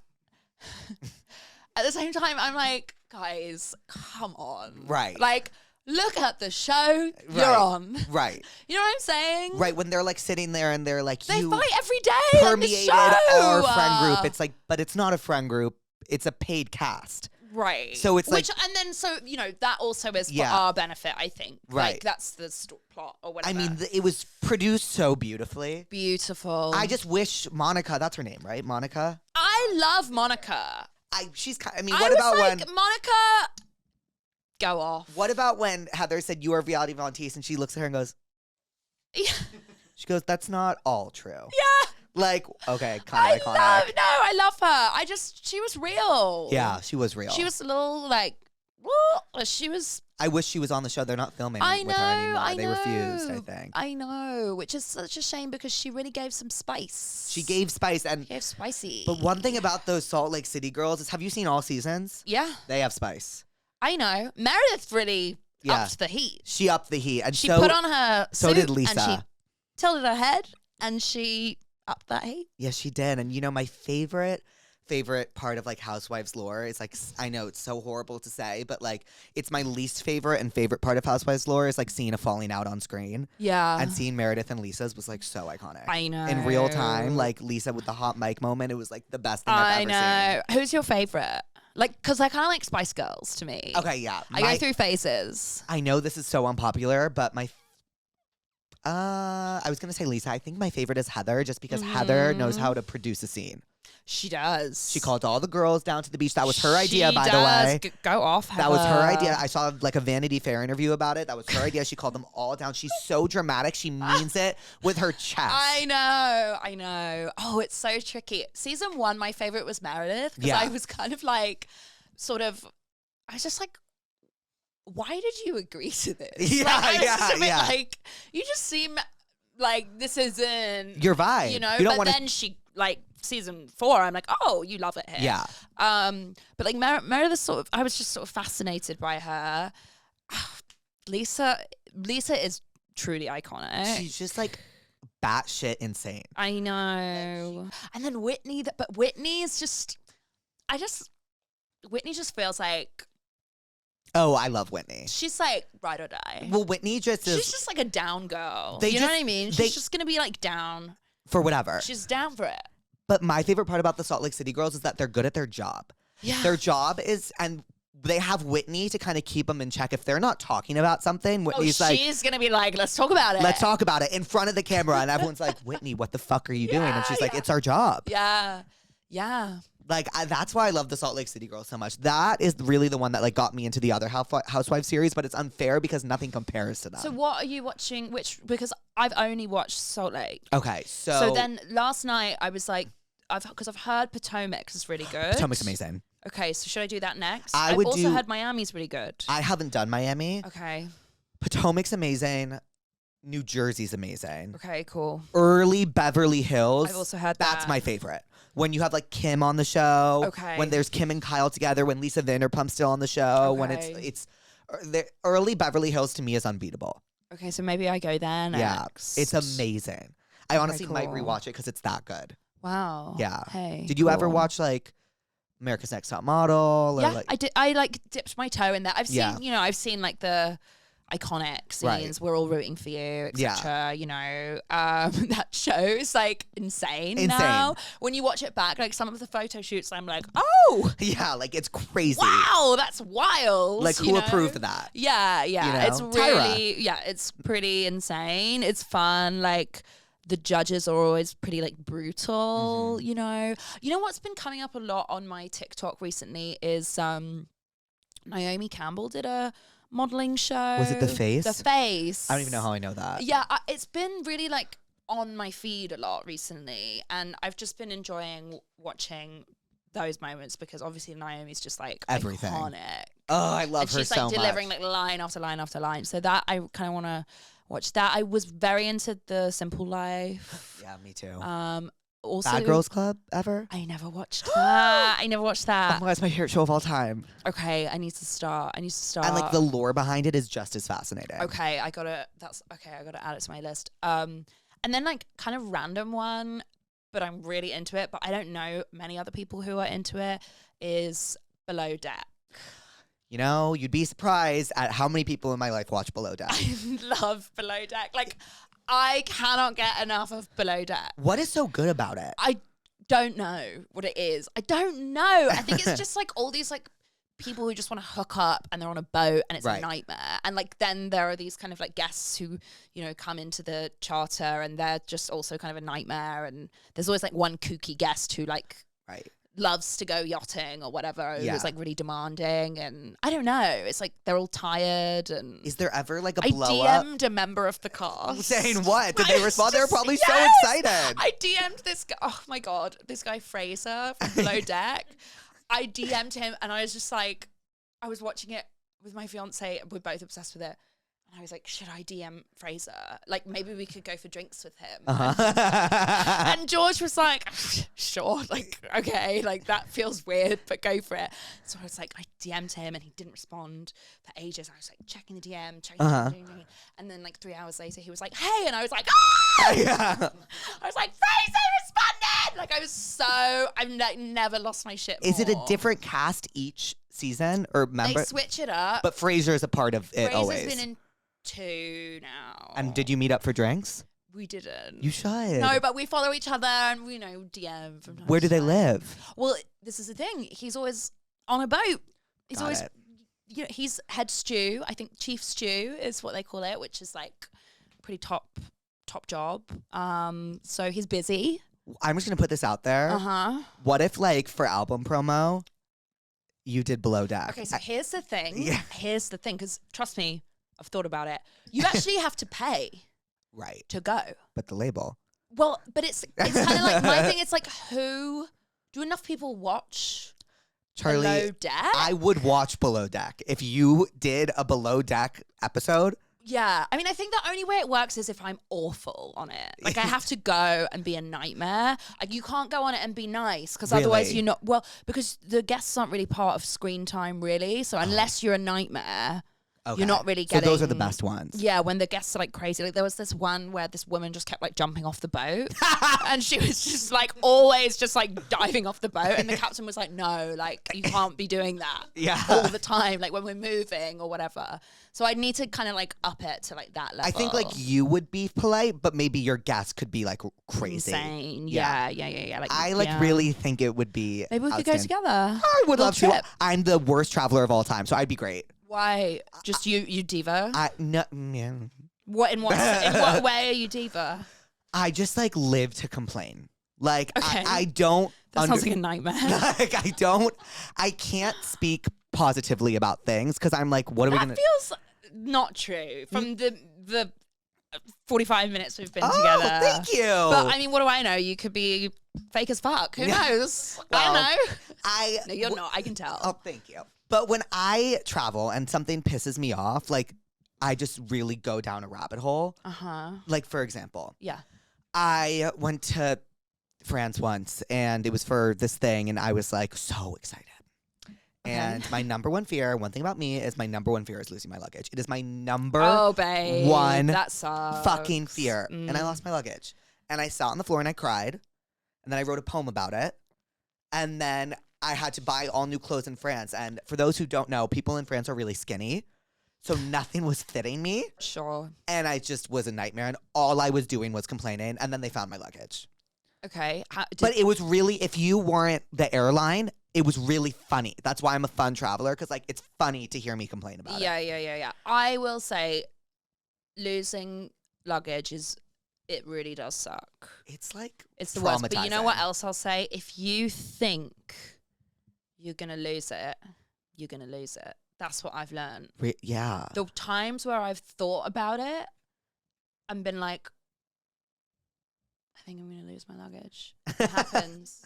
at the same time, I'm like, guys, come on. Right. Like, look at the show you're Right. on. Right. You know what I'm saying? Right. When they're like sitting there and they're like, They you fight every day on the permeated show. our friend group. It's like, but it's not a friend group. It's a paid cast. Right. So it's Which, like, and then, so, you know, that also is for Yeah. our benefit, I think. Right. Like, that's the plot or I whatever. mean, it was produced so beautifully. Beautiful. I just wish Monica, that's her name, right? Monica? I love Monica. She's kind, I mean, I what was about like, when, Monica, go off. what about when Heather said, you are reality volunteers, and she looks at her and goes, Yeah. she goes, that's not all true. Yeah. Like, okay, kind of iconic. I love her. She was real. Yeah, she was real. She was a little like, whoa, she was. I wish she was on the show. They're not filming I with her anymore. know. They refused, I think. I know, which is such a shame because she really gave some spice. She gave spice. And She gave spicy. but one thing about those Salt Lake City girls is, have you seen all seasons? Yeah, They have spice. I know. Meredith really Yeah. upped the heat. She upped the heat. And She so, put on her so suit did Lisa. and she tilted her head and she upped that heat. Yes, she did. And you know, my favorite part of like Housewives lore is like, I know it's so horrible to say, but like it's my least favorite and favorite part of Housewives lore is like seeing a falling out on screen. Yeah, And seeing Meredith and Lisa's was like so iconic. I know. In real time, like Lisa with the hot mic moment, it was like the best thing I've ever I know. Who's your favorite? Like, because I kind of like Spice Girls to me. seen. Okay, yeah. I go through phases. I know this is so unpopular, but I was gonna say Lisa. I think my favorite is Heather, just because Heather knows how to produce a scene. She does. She called all the girls down to the beach. That was her idea, by the way. Go off, That was her Heather. idea. I saw like a Vanity Fair interview about it. That was her idea. She called them all down. She's so dramatic. She means it with her chest. I know. Oh, it's so tricky. Season 1, my favorite was Meredith because Yeah. I was kind of like, I was just like, why did you agree to this? Yeah, like, I was yeah, just a bit yeah. like, you just seem like this isn't Your vibe. you know. You don't but wanna- then she like season 4, I'm like, oh, you love it here. Yeah. But like Meredith, I was just sort of fascinated by her. Lisa is truly iconic. She's just like batshit insane. I know. And then Whitney, but Whitney is just, Whitney just feels like Oh, I love Whitney. she's like ride or die. Well, Whitney just is She's just like a down girl. They You know just- what I mean? they- She's just gonna be like down. for whatever. She's down for it. But my favorite part about the Salt Lake City girls is that they're good at their job. Yeah. Their job is, and they have Whitney to kind of keep them in check. If they're not talking about something, Whitney's like, she's gonna be like, let's talk about it. let's talk about it in front of the camera. And everyone's like, Whitney, what the fuck are you doing? And she's like, yeah. it's our job. Yeah. Yeah. Like, that's why I love the Salt Lake City girls so much. That is really the one that like got me into the other Housewives series, but it's unfair because nothing compares to them. So what are you watching? Because I've only watched Salt Lake. Okay, So then last night I was like, because I've heard Potomac is really good. Potomac's amazing. Okay, so should I do that next? I I've would also do- heard Miami's really good. I haven't done Miami. Okay. Potomac's amazing. New Jersey's amazing. Okay, cool. Early Beverly Hills. I've also heard That's that. my favorite. When you have like Kim on the show. Okay. When there's Kim and Kyle together. When Lisa Vanderpump's still on the show. When Okay. the early Beverly Hills to me is unbeatable. Okay, so maybe I go there next. Yeah, it's amazing. I honestly might cool. rewatch it because it's that good. Wow. Yeah. Hey. Did you ever cool. watch like America's Next Top Model? Or, Yeah, like, I did. I like dipped my toe in there. I've seen, Yeah. I've seen like the iconic scenes. Right. We're all rooting for you, Yeah. etc. That show is like insane now. When you watch it back, like some of the photo shoots, I'm like, oh, Yeah, like it's crazy. wow, that's wild. Like you who know? approved that? Yeah, yeah. It's know? really, it's pretty insane. It's fun. Like the judges are always pretty like brutal. Mm-hmm. You know what's been coming up a lot on my TikTok recently is Naomi Campbell did a modeling show. Was it The Face? The Face. I don't even know how I know that. Yeah, it's been really like on my feed a lot recently, and I've just been enjoying watching those moments because obviously Naomi's just like Everything. iconic. Oh, I love And her she's so like delivering much. like line after line after line. So that I kind of want to watch that. I was very into The Simple Life. Yeah, me too. Also, Bad Girls Club ever? I never watched that. I never watched Oh that. my God, it's my favorite show of all time. Okay, I need to start. And like the lore behind it is just as fascinating. Okay, I gotta add it to my list. And then like kind of random one. but I'm really into it, but I don't know many other people who are into it, is Below Deck. You know, you'd be surprised at how many people in my life watch Below Deck. I love Below Deck. Like, I cannot get enough of Below Deck. What is so good about it? I don't know what it is. I don't know. I think it's just like all these like people who just want to hook up and they're on a boat and it's a nightmare. And like then there are these kind of like guests who, you know, come into the charter and they're just also kind of a nightmare. And there's always like one kooky guest who like loves to go yachting or whatever, who's like really demanding, and I don't know. It's like they're all tired. And is there ever like a blow I up? DM'd a member of the cast saying what? Did they respond? They were probably so excited. I DM'd this guy. Oh my god, this guy Fraser from Below Deck. I DM'd him, and I was just like, I was watching it with my fiance. We're both obsessed with it. And I was like, should I DM Fraser? Like, maybe we could go for drinks with him. And George was like, sure, like, okay, like, that feels weird, but go for it. So I was like, I DM'd him, and he didn't respond for ages. I was like, checking the DM, and then like 3 hours later, he was like, hey, and I was like, ah! I was like, Fraser responded! Like, I was so, I've never lost my shit more. Is it a different cast each season or member? They switch it up. But Fraser is a part of it always. Fraser's been in 2 now. And did you meet up for drinks? We didn't. You should. No, but we follow each other and we DM from time Where do to they time. live? Well, this is the thing. He's always on a boat. He's always, you know, he's head stew. I think chief stew is what they call it, which is like pretty top job. So he's busy. I'm just gonna put this out there. What if, like, for album promo, you did Below Deck? Okay, so here's the thing. Yeah. Here's the thing, because trust me, I've thought about it. You actually have to pay to go. But the label. Well, but it's kind of like my thing. It's like, do enough people watch Charli, Below Deck? I would watch Below Deck. If you did a Below Deck episode. Yeah. I mean, I think the only way it works is if I'm awful on it. Like, I have to go and be a nightmare. Like, you can't go on it and be nice, because otherwise you're not, well, because the guests aren't really part of screen time, really. So unless you're a nightmare, you're not really getting. So those are the best ones. Yeah, when the guests are like crazy. Like, there was this one where this woman just kept like jumping off the boat, and she was just like always just like diving off the boat, and the captain was like, "No, like you can't be doing that all the time. Like when we're moving or whatever." So I need to kind of like up it to like that level. I think like you would be polite, but maybe your guests could be like crazy. Insane. Yeah. Like, I really think it would be. Maybe we could go together. I would love to. I'm the worst traveler of all time, so I'd be great. Why? Just you diva? Yeah. In what way are you diva? I just like live to complain. Like okay. I don't. That sounds like a nightmare. Like I can't speak positively about things because I'm like, what are we gonna? That feels not true from the 45 minutes we've been together. Thank you. But I mean, what do I know? You could be fake as fuck. Who knows? Well, I don't know. No, you're not. I can tell. Oh, thank you. But when I travel and something pisses me off, like I just really go down a rabbit hole. Like, for example, I went to France once and it was for this thing and I was like so excited. And my number one fear, one thing about me is my number one fear is losing my luggage. It is my number one that sucks. fucking fear. And I lost my luggage. And I sat on the floor and I cried. And then I wrote a poem about it. And then I had to buy all new clothes in France. And for those who don't know, people in France are really skinny. So nothing was fitting me. Sure. And I just was a nightmare. And all I was doing was complaining. And then they found my luggage. Okay. But it was really, if you weren't the airline, it was really funny. That's why I'm a fun traveler, because like it's funny to hear me complain about it. Yeah. I will say losing luggage it really does suck. It's like it's the worst. But you know what else I'll say? If you think you're gonna lose it, you're gonna lose it. That's what I've learned. Yeah. The times where I've thought about it and been like, I think I'm gonna lose my luggage. It happens.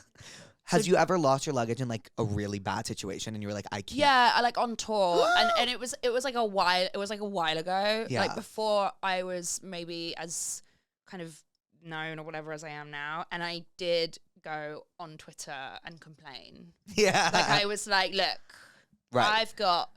Has you ever lost your luggage in like a really bad situation and you were like, I can't? Yeah, I like on tour and it was like a while ago. Yeah. Like before I was maybe as kind of known or whatever as I am now. And I did go on Twitter and complain. Yeah. Like I was like, look, I've got,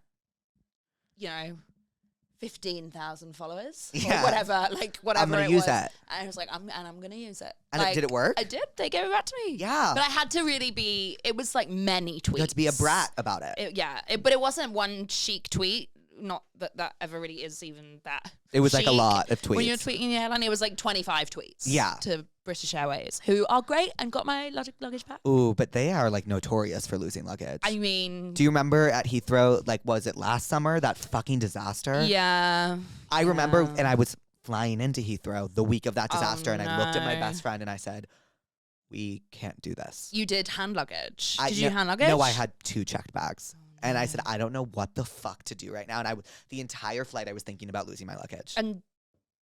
15,000 followers Yeah. or whatever, whatever I'm gonna it use was. it. And I was like, I'm gonna use it. And did it work? I did. They gave it back to me. Yeah. But I had to really it was like many tweets. You had to be a brat about it. But it wasn't one chic tweet. Not that ever really is even that. It was like a chic. lot of tweets. When you're tweeting the airline, it was like 25 tweets. Yeah. To British Airways, who are great and got my luggage back. Ooh, but they are like notorious for losing luggage. I mean, do you remember at Heathrow, like, was it last summer, that fucking disaster? yeah. I remember, and I was flying into Heathrow the week of that disaster, and I looked at my no. best friend and I said, we can't do this. You did hand luggage. Did you hand luggage? No, I had 2 checked bags. And I said, I don't know what the fuck to do right now. And the entire flight, I was thinking about losing my luggage. And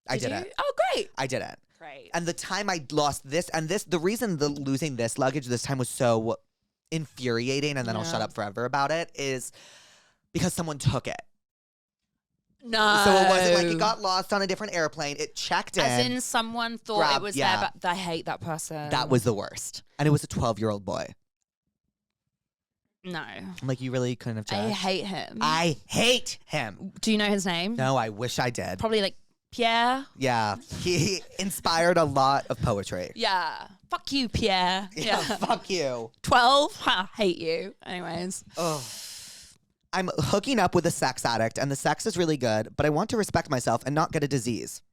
I didn't. Oh, great. I didn't. Great. And the time I lost the reason losing this luggage this time was so infuriating, and then I'll shut up forever about it, is because someone took it. No. So it wasn't like it got lost on a different airplane. It checked in. As in someone thought it was there, but I hate that person. That was the worst. And it was a 12-year-old boy. No. I'm like, you really couldn't have checked? I hate him. I hate him. Do you know his name? No, I wish I did. Probably like Pierre. Yeah. He inspired a lot of poetry. Yeah. Fuck you, Pierre. Yeah. Fuck you. 12. Hate you. Anyways. Ugh. I'm hooking up with a sex addict, and the sex is really good, but I want to respect myself and not get a disease. ...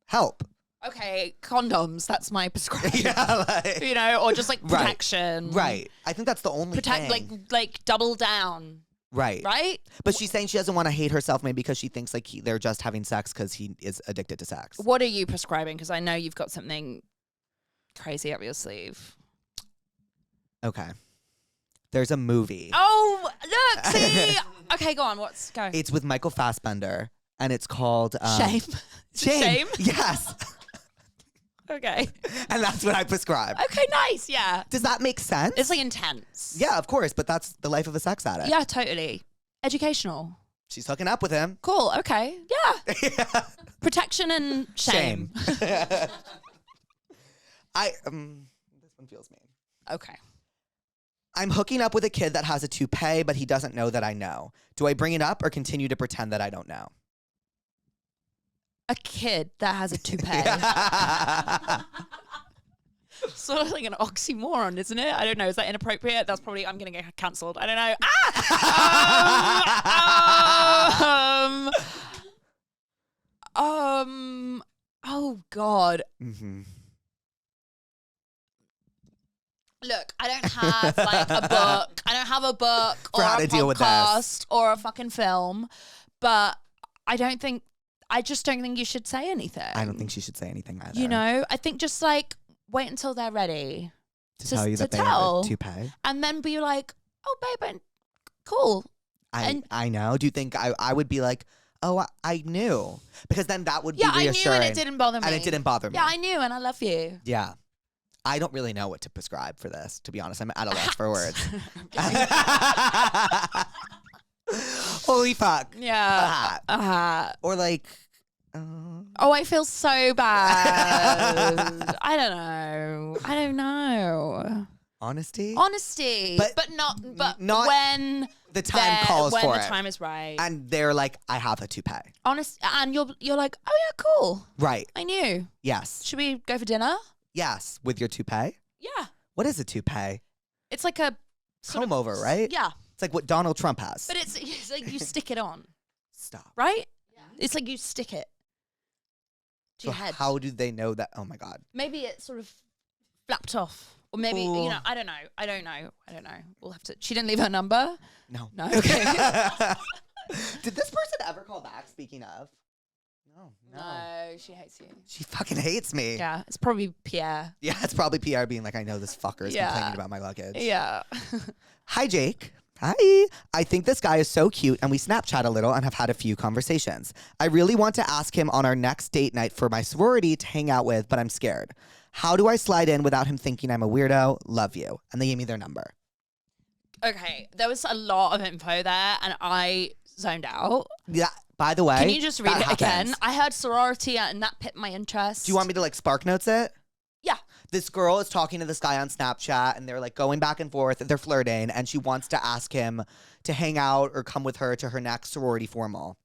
Help. Okay, condoms. That's my prescription. Yeah, like, or just like protection. Right. I think that's the only thing. Like double down. Right. Right? But she's saying she doesn't want to hate herself, maybe because she thinks like they're just having sex because he is addicted to sex. What are you prescribing? Because I know you've got something crazy up your sleeve. Okay. There's a movie. Oh, look, see? Okay, go on. Go. It's with Michael Fassbender, and it's called Shame. Shame. Yes. Okay. And that's what I prescribe. Okay, nice. Yeah. Does that make sense? It's like intense. Yeah, of course, but that's the life of a sex addict. Yeah, totally. Educational. She's hooking up with him. Cool. Okay. Yeah. Yeah. Protection and shame. This one feels mean. Okay. I'm hooking up with a kid that has a toupee, but he doesn't know that I know. Do I bring it up or continue to pretend that I don't know? A kid that has a toupee. Sort of like an oxymoron, isn't it? I don't know. Is that inappropriate? That's probably, I'm going to get cancelled. I don't know. Oh God. Mm-hmm. Look, I don't have like a book. I don't have a book or how a to deal with podcast or a fucking film, but I just don't think you should say anything. I don't think she should say anything either. You know, I think just like wait until they're ready to tell you that they have a toupee. And then be like, oh, babe, cool. I know. Do you think I would be like, oh, I knew? Because then that would be reassuring. reassuring. I knew and it didn't bother me. And it didn't bother me. Yeah, I knew and I love you. Yeah. I don't really know what to prescribe for this, to be honest. I'm at a loss for words. Holy fuck. Yeah. Or like... Oh, I feel so bad. I don't know. Honesty? But not when the time calls for it. When the time is right. And they're like, I have a toupee. Honest, and you're like, oh yeah, cool. Right. I knew. Yes. Should we go for dinner? Yes. With your toupee? Yeah. What is a toupee? It's like a comb over, right? Yeah. It's like what Donald Trump has. But it's like you stick it on. Stop. Right? Yeah. It's like you stick it to your head. How do they know that? Oh my God. Maybe it sort of flapped off. Or maybe, I don't know. We'll have to. She didn't leave her number? No. Okay. Did this person ever call back, speaking of? No, she hates you. She fucking hates me. Yeah, it's probably Pierre. Yeah, it's probably Pierre being like, I know this fucker is complaining about my luggage. Yeah. Hi, Jake. Hi. I think this guy is so cute, and we Snapchat a little and have had a few conversations. I really want to ask him on our next date night for my sorority to hang out with, but I'm scared. How do I slide in without him thinking I'm a weirdo? Love you. And they gave me their number. Okay, there was a lot of info there, and I zoned out. Yeah. By the way, can you just read it happens. again? I heard sorority, and that piqued my interest. Do you want me to like Spark Notes it? Yeah. This girl is talking to this guy on Snapchat, and they're like going back and forth. They're flirting, and she wants to ask him to hang out or come with her to her next sorority formal.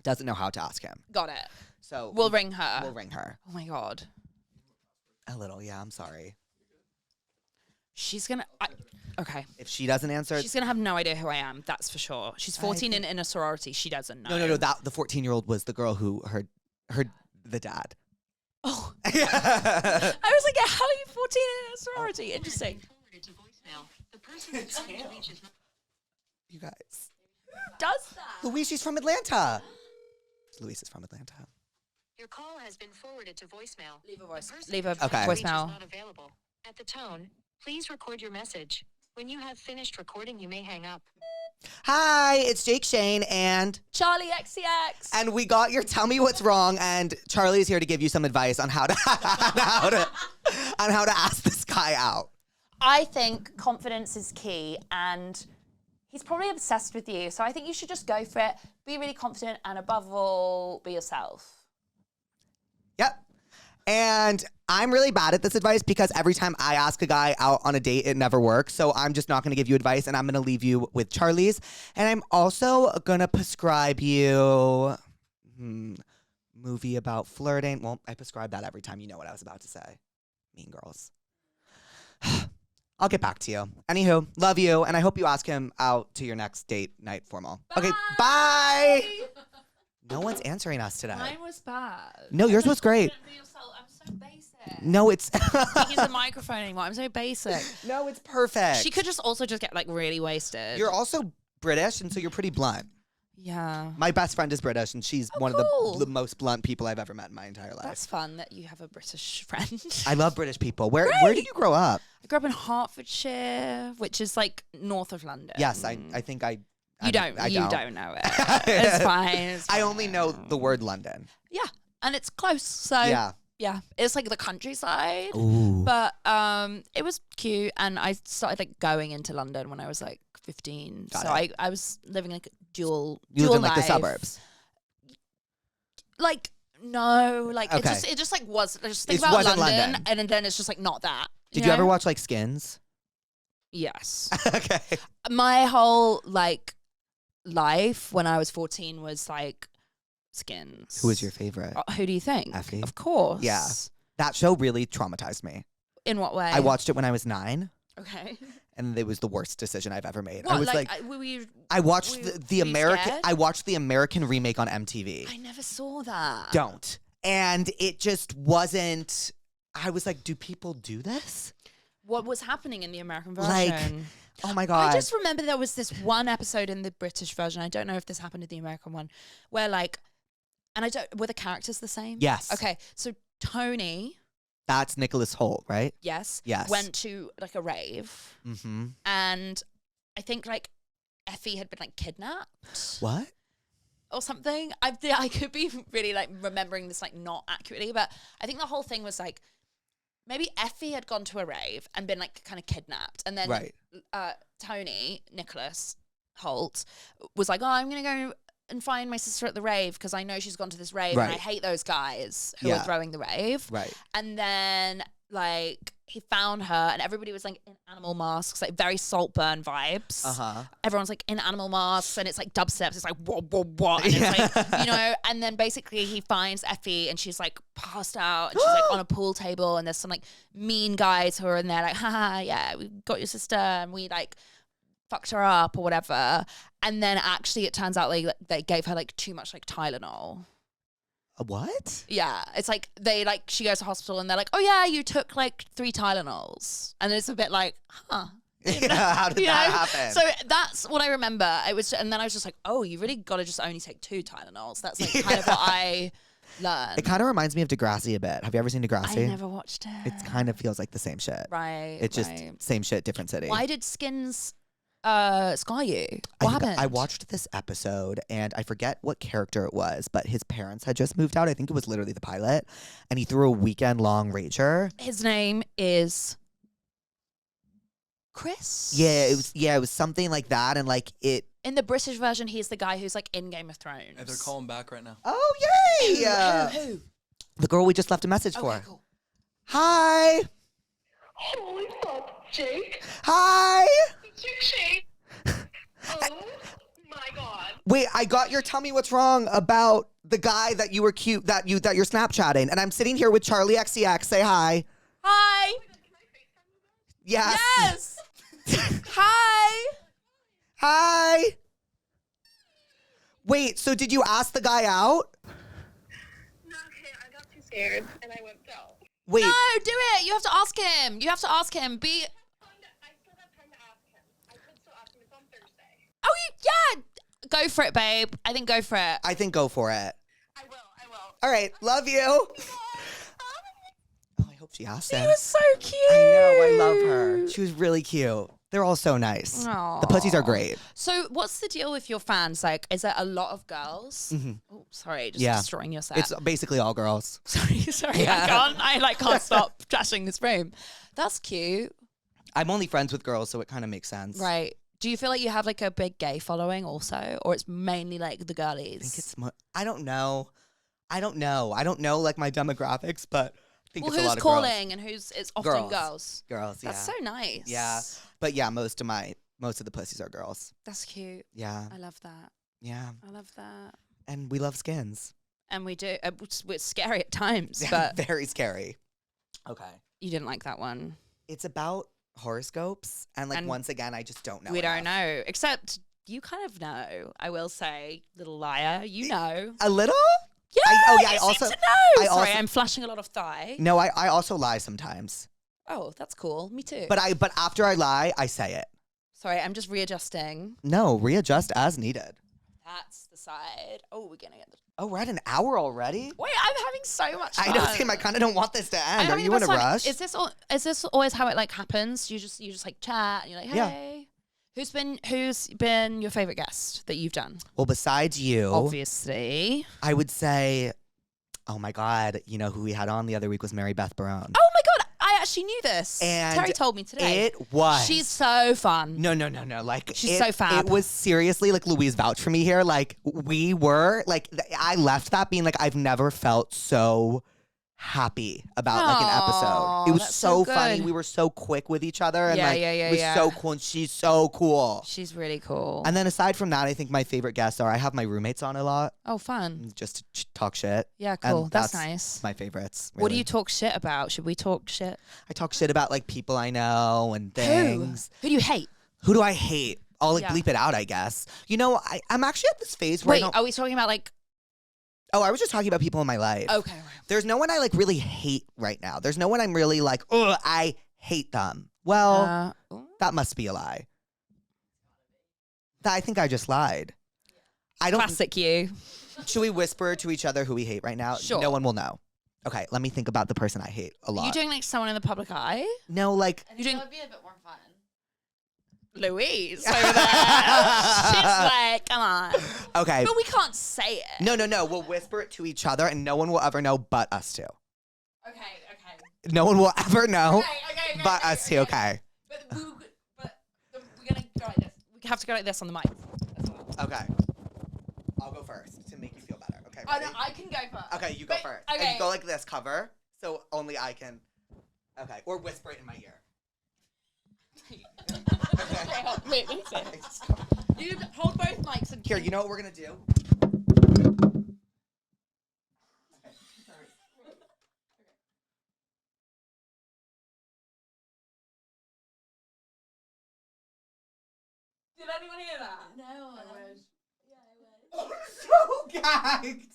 doesn't know how to ask him. Got it. So We'll ring her. We'll ring her. Oh my God. A little, yeah, I'm sorry. She's gonna. Okay. If she doesn't answer, She's gonna have no idea who I am. That's for sure. She's 14 and in a sorority. She doesn't know. No. That the 14-year-old was the girl who heard the dad. Oh. I was like, how are you 14 in a sorority? Interesting. You guys. Does that? Louise, she's from Atlanta. Louise is from Atlanta. Your call has been forwarded to voicemail. Leave a voice. The person Leave a you're trying to reach is voicemail. not available. At the tone, please record your message. When you have finished recording, you may hang up. Hi, it's Jake Shane and Charli XCX. And we got your Tell Me What's Wrong, and Charlie's here to give you some advice on how to ask this guy out. I think confidence is key, and he's probably obsessed with you. So I think you should just go for it. Be really confident, and above all, be yourself. Yep. And I'm really bad at this advice because every time I ask a guy out on a date, it never works. So I'm just not going to give you advice, and I'm going to leave you with Charlie's. And I'm also going to prescribe you movie about flirting. Well, I prescribe that every time. You know what I was about to say. Mean Girls. I'll get back to you. Anywho, love you, and I hope you ask him out to your next date night formal. Bye. Okay, bye. No one's answering us today. Mine was bad. No, yours was great. I'm so basic. No, it's Use the microphone anymore. I'm so basic. no, it's perfect. She could just get like really wasted. You're also British, and so you're pretty blunt. Yeah. My best friend is British, and she's one cool. of the most blunt people I've ever met in my entire life. That's fun that you have a British friend. I love British people. Where did you grow up? I grew up in Hertfordshire, which is like north of London. Yes, I think I. You don't know it. It's fine. It's I fine. only know the word London. Yeah, and it's close. So yeah, it's like the countryside. Ooh. But it was cute, and I started like going into London when I was like 15. Got so it. I was living like dual. You live in like life. the suburbs. Like no, like Okay. it just like was. Just think It about wasn't London, London. and then it's just like not that. Did you ever watch like Skins? Yes. Okay. My whole like life when I was 14 was like Skins. Who was your favorite? Who do you think? Effie. Of course. Yeah. That show really traumatized me. In what way? I watched it when I was 9. Okay. And it was the worst decision I've ever made. What, I was like, were you, I watched were the you American. scared? I watched the American remake on MTV. I never saw that. Don't. And it just wasn't. I was like, do people do this? What was happening in the American version? Like, oh my God. I just remember there was this one episode in the British version. I don't know if this happened in the American one, where like, and I don't. Were the characters the same? Yes. Okay, so Tony. That's Nicholas Hoult, right? Yes. Yes. Went to like a rave. Mm-hmm. And I think like Effie had been like kidnapped What? or something. I could be really like remembering this like not accurately, but I think the whole thing was like maybe Effie had gone to a rave and been like kind of kidnapped, and then Right. Tony Nicholas Hoult was like, oh, I'm gonna go and find my sister at the rave because I know she's gone to this rave and I Right. hate those guys who Yeah. are throwing the rave. Right. And then like he found her and everybody was like in animal masks, like very Saltburn vibes. Uh-huh. Everyone's like in animal masks and it's like dubsteps. It's like what. And it's like, you know, and then basically he finds Effie and she's like passed out and she's like on a pool table and there's some like mean guys who are in there like, haha, yeah, we got your sister and we like fucked her up or whatever. And then actually it turns out like they gave her like too much like Tylenol. A what? Yeah, it's like they like she goes to hospital and they're like, oh yeah, you took like 3 Tylenols, and it's a bit like, huh. Yeah, how did You that know? happen? So that's what I remember. It was, and then I was just like, oh, you really got to just only take 2 Tylenols. That's like kind of what I learned. It kind of reminds me of Degrassi a bit. Have you ever seen Degrassi? I never watched it. It kind of feels like the same shit. Right. It's just right. same shit, different city. Why did Skins scar you? What happened? I watched this episode and I forget what character it was, but his parents had just moved out. I think it was literally the pilot, and he threw a weekend-long rager. His name is Chris. Yeah, it was something like that, and like it. In the British version, he's the guy who's like in Game of Thrones. Hey, they're calling back right now. Oh yay! Who? The girl we just left a message for. Okay, cool. Hi. Holy fuck, Jake. Hi. Jake Shane. my God. Wait, I got your tell me what's wrong about the guy that you were cute, that you're Snapchatting. And I'm sitting here with Charli XCX. Say hi. Hi. Yes. Yes. Hi. Hi. Wait, so did you ask the guy out? No, okay, I got too scared and I went out. Wait. No, do it. You have to ask him. You have to ask him. I still have time to ask him. I could still ask him. It's on Thursday. Oh, yeah. Go for it, babe. I think go for it. I think go for it. I will. All right, love you. Oh, I hope she asked She him. was so cute. I know, I love her. She was really cute. They're all so nice. Aw. The pussies are great. So what's the deal with your fans? Like, is there a lot of girls? Oh, sorry, just Yeah. destroying your set. It's basically all girls. sorry, Yeah. I can't stop trashing this room. That's cute. I'm only friends with girls, so it kind of makes sense. Right. Do you feel like you have like a big gay following also? Or it's mainly like the girlies? I think it's I don't know. I don't know like my demographics, but I think well, it's a lot who's of calling and it's often Girls. girls. girls. Yeah. That's so nice. Yeah. But yeah, most of the pussies are girls. That's cute. Yeah. I love that. Yeah. I love that. And we love skins. And we do. It's scary at times, Yeah, but very scary. Okay. you didn't like that one. It's about horoscopes, and like And once again, I just don't know. We don't enough. know. Except you kind of know. I will say, little liar, you know. A little? Yeah, I you also seem to know. I Sorry, also- I'm flashing a lot of thigh. No, I also lie sometimes. Oh, that's cool. Me too. But after I lie, I say it. Sorry, I'm just readjusting. No, readjust as needed. That's the side. Oh, we're gonna get the. Oh, we're at an hour already? Wait, I'm having so much fun. I know, Tim. I kind of don't want this to I'm end. Are having you the in a best time. rush? Is this always how it like happens? You just like chat and you're like, hey. Yeah. Who's been your favorite guest that you've done? Well, besides you, Obviously. I would say, oh my God, you know who we had on the other week was Mary Beth Barone. Oh my god, I actually knew this. And Terry told me today. It was. She's so fun. No. Like She's so fab. It was seriously like Louise vouch for me here. Like we were like I left that being like I've never felt so happy about like an episode. It was that's so so funny. good. We were so quick with each other, and like it was yeah. so cool. And she's so cool. She's really cool. And then aside from that, I think my favorite guests are I have my roommates on a lot oh, fun. just to talk shit. Yeah, And cool. That's nice. My favorites. What do really. you talk shit about? Should we talk shit? I talk shit about like people I know and things. Who do you hate? Who do I hate? I'll like Yeah. bleep it out, I guess. You know, I'm actually at this phase where I Wait, don't. are we talking about like? Oh, I was just talking about people in my life. Okay, right. There's no one I like really hate right now. There's no one I'm really like, oh, I hate them. Well, that must be a lie. I think I just lied. I don't. Classic you. Should we whisper to each other who we hate right now? Sure. No one will know. Okay, let me think about the person I hate a lot. You doing like someone in the public eye? No, like You doing That would be a bit more fun. Louise over there? She's like, come on. okay. But we can't say it. No. We'll whisper it to each other, and no one will ever know but us two. Okay. No one will ever know Okay. but us two. Okay. But we're gonna go like this. We have to go like this on the mic as well. Okay. I'll go first to make you feel better. Okay. Oh Ready? no, I can go first. Okay, you go Wait, first. okay. And you go like this, cover, so only I can. Okay, or whisper it in my ear. Wait, let me see. You hold both mics and Here, you know what we're gonna do? Did anyone hear that? No. So gagged.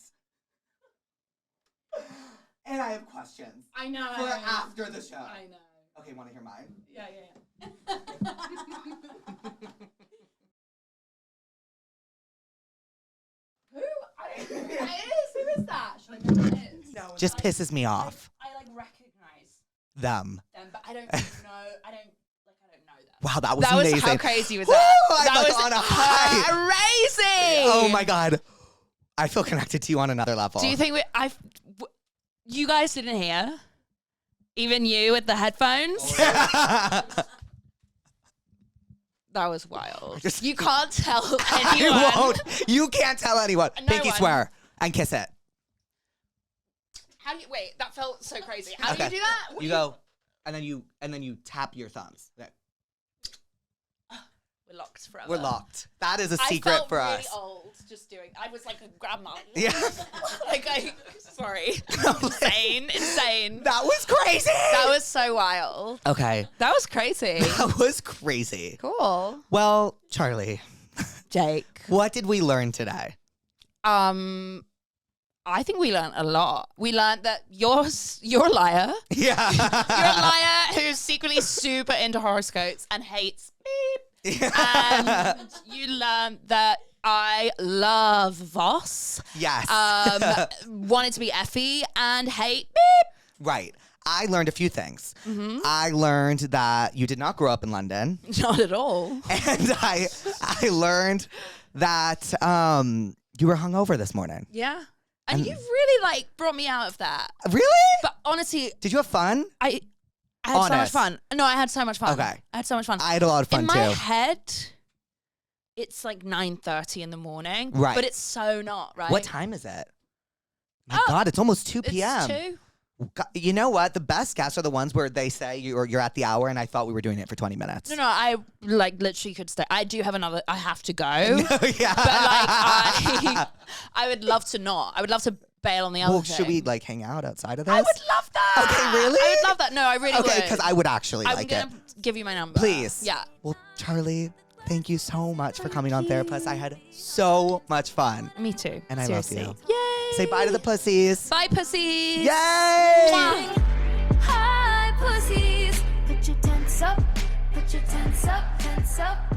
And I have questions I know. for after the show. I know. Okay, want to hear mine? Yeah. Who? I don't know who that is. Who is that? Should I know who it is? No, just pisses me off. I like recognize Them. them, but I don't know. I don't know them. Wow, that was That was amazing. how crazy was Woo, that? I'm That like was on a high. crazy. Oh my god, I feel connected to you on another level. Do you think you guys didn't hear? Even you with the headphones? That was wild. You can't tell anyone. I won't. You can't tell anyone. No Pinky one. swear and kiss it. How do you wait? That felt so crazy. How do Okay. you do that? What You do go, and then you tap your thumbs. Okay. We're locked forever. We're locked. That is a secret for us. I felt really old just doing. I was like a grandma. Yeah. Sorry. Insane. That was crazy. That was so wild. Okay. That was crazy. That was crazy. Cool. Well, Charli, Jake. what did we learn today? I think we learned a lot. We learned that you're a liar. Yeah. You're a liar who's secretly super into horoscopes and hates beep. And you learned that I love Voss. Yes. Wanted to be Effie and hate beep. Right. I learned a few things. Mm-hmm. I learned that you did not grow up in London. Not at all. And I learned that you were hungover this morning. Yeah. And you really like brought me out of that. Really? But honestly, Did you have fun? I had so much Honest. fun. No, I had so much fun. Okay. I had so much fun. I had a lot of fun in my too. head, it's like 9:30 in the morning. Right. But it's so not, right? What time is it? My God, it's almost 2 p.m. It's 2. God, you know what? The best guests are the ones where they say you're at the hour, and I thought we were doing it for 20 minutes. No, I like literally could stay. I do have another. I have to go. Yeah. But like, I would love to not. I would love to bail on the other Well, thing. should we like hang out outside of this? I would love that. Okay, really? I would love that. No, I really would. Okay, because I would actually I'm like it. gonna give you my number. Please. Yeah. Well, Charli, thank you so much for coming on Therapuss. I had so much fun. Me too. And I Seriously. love you. Yay. Say bye to the pussies. Bye, pussies. Yay! Mwah. Hi, pussies. Put your tents up, tense up.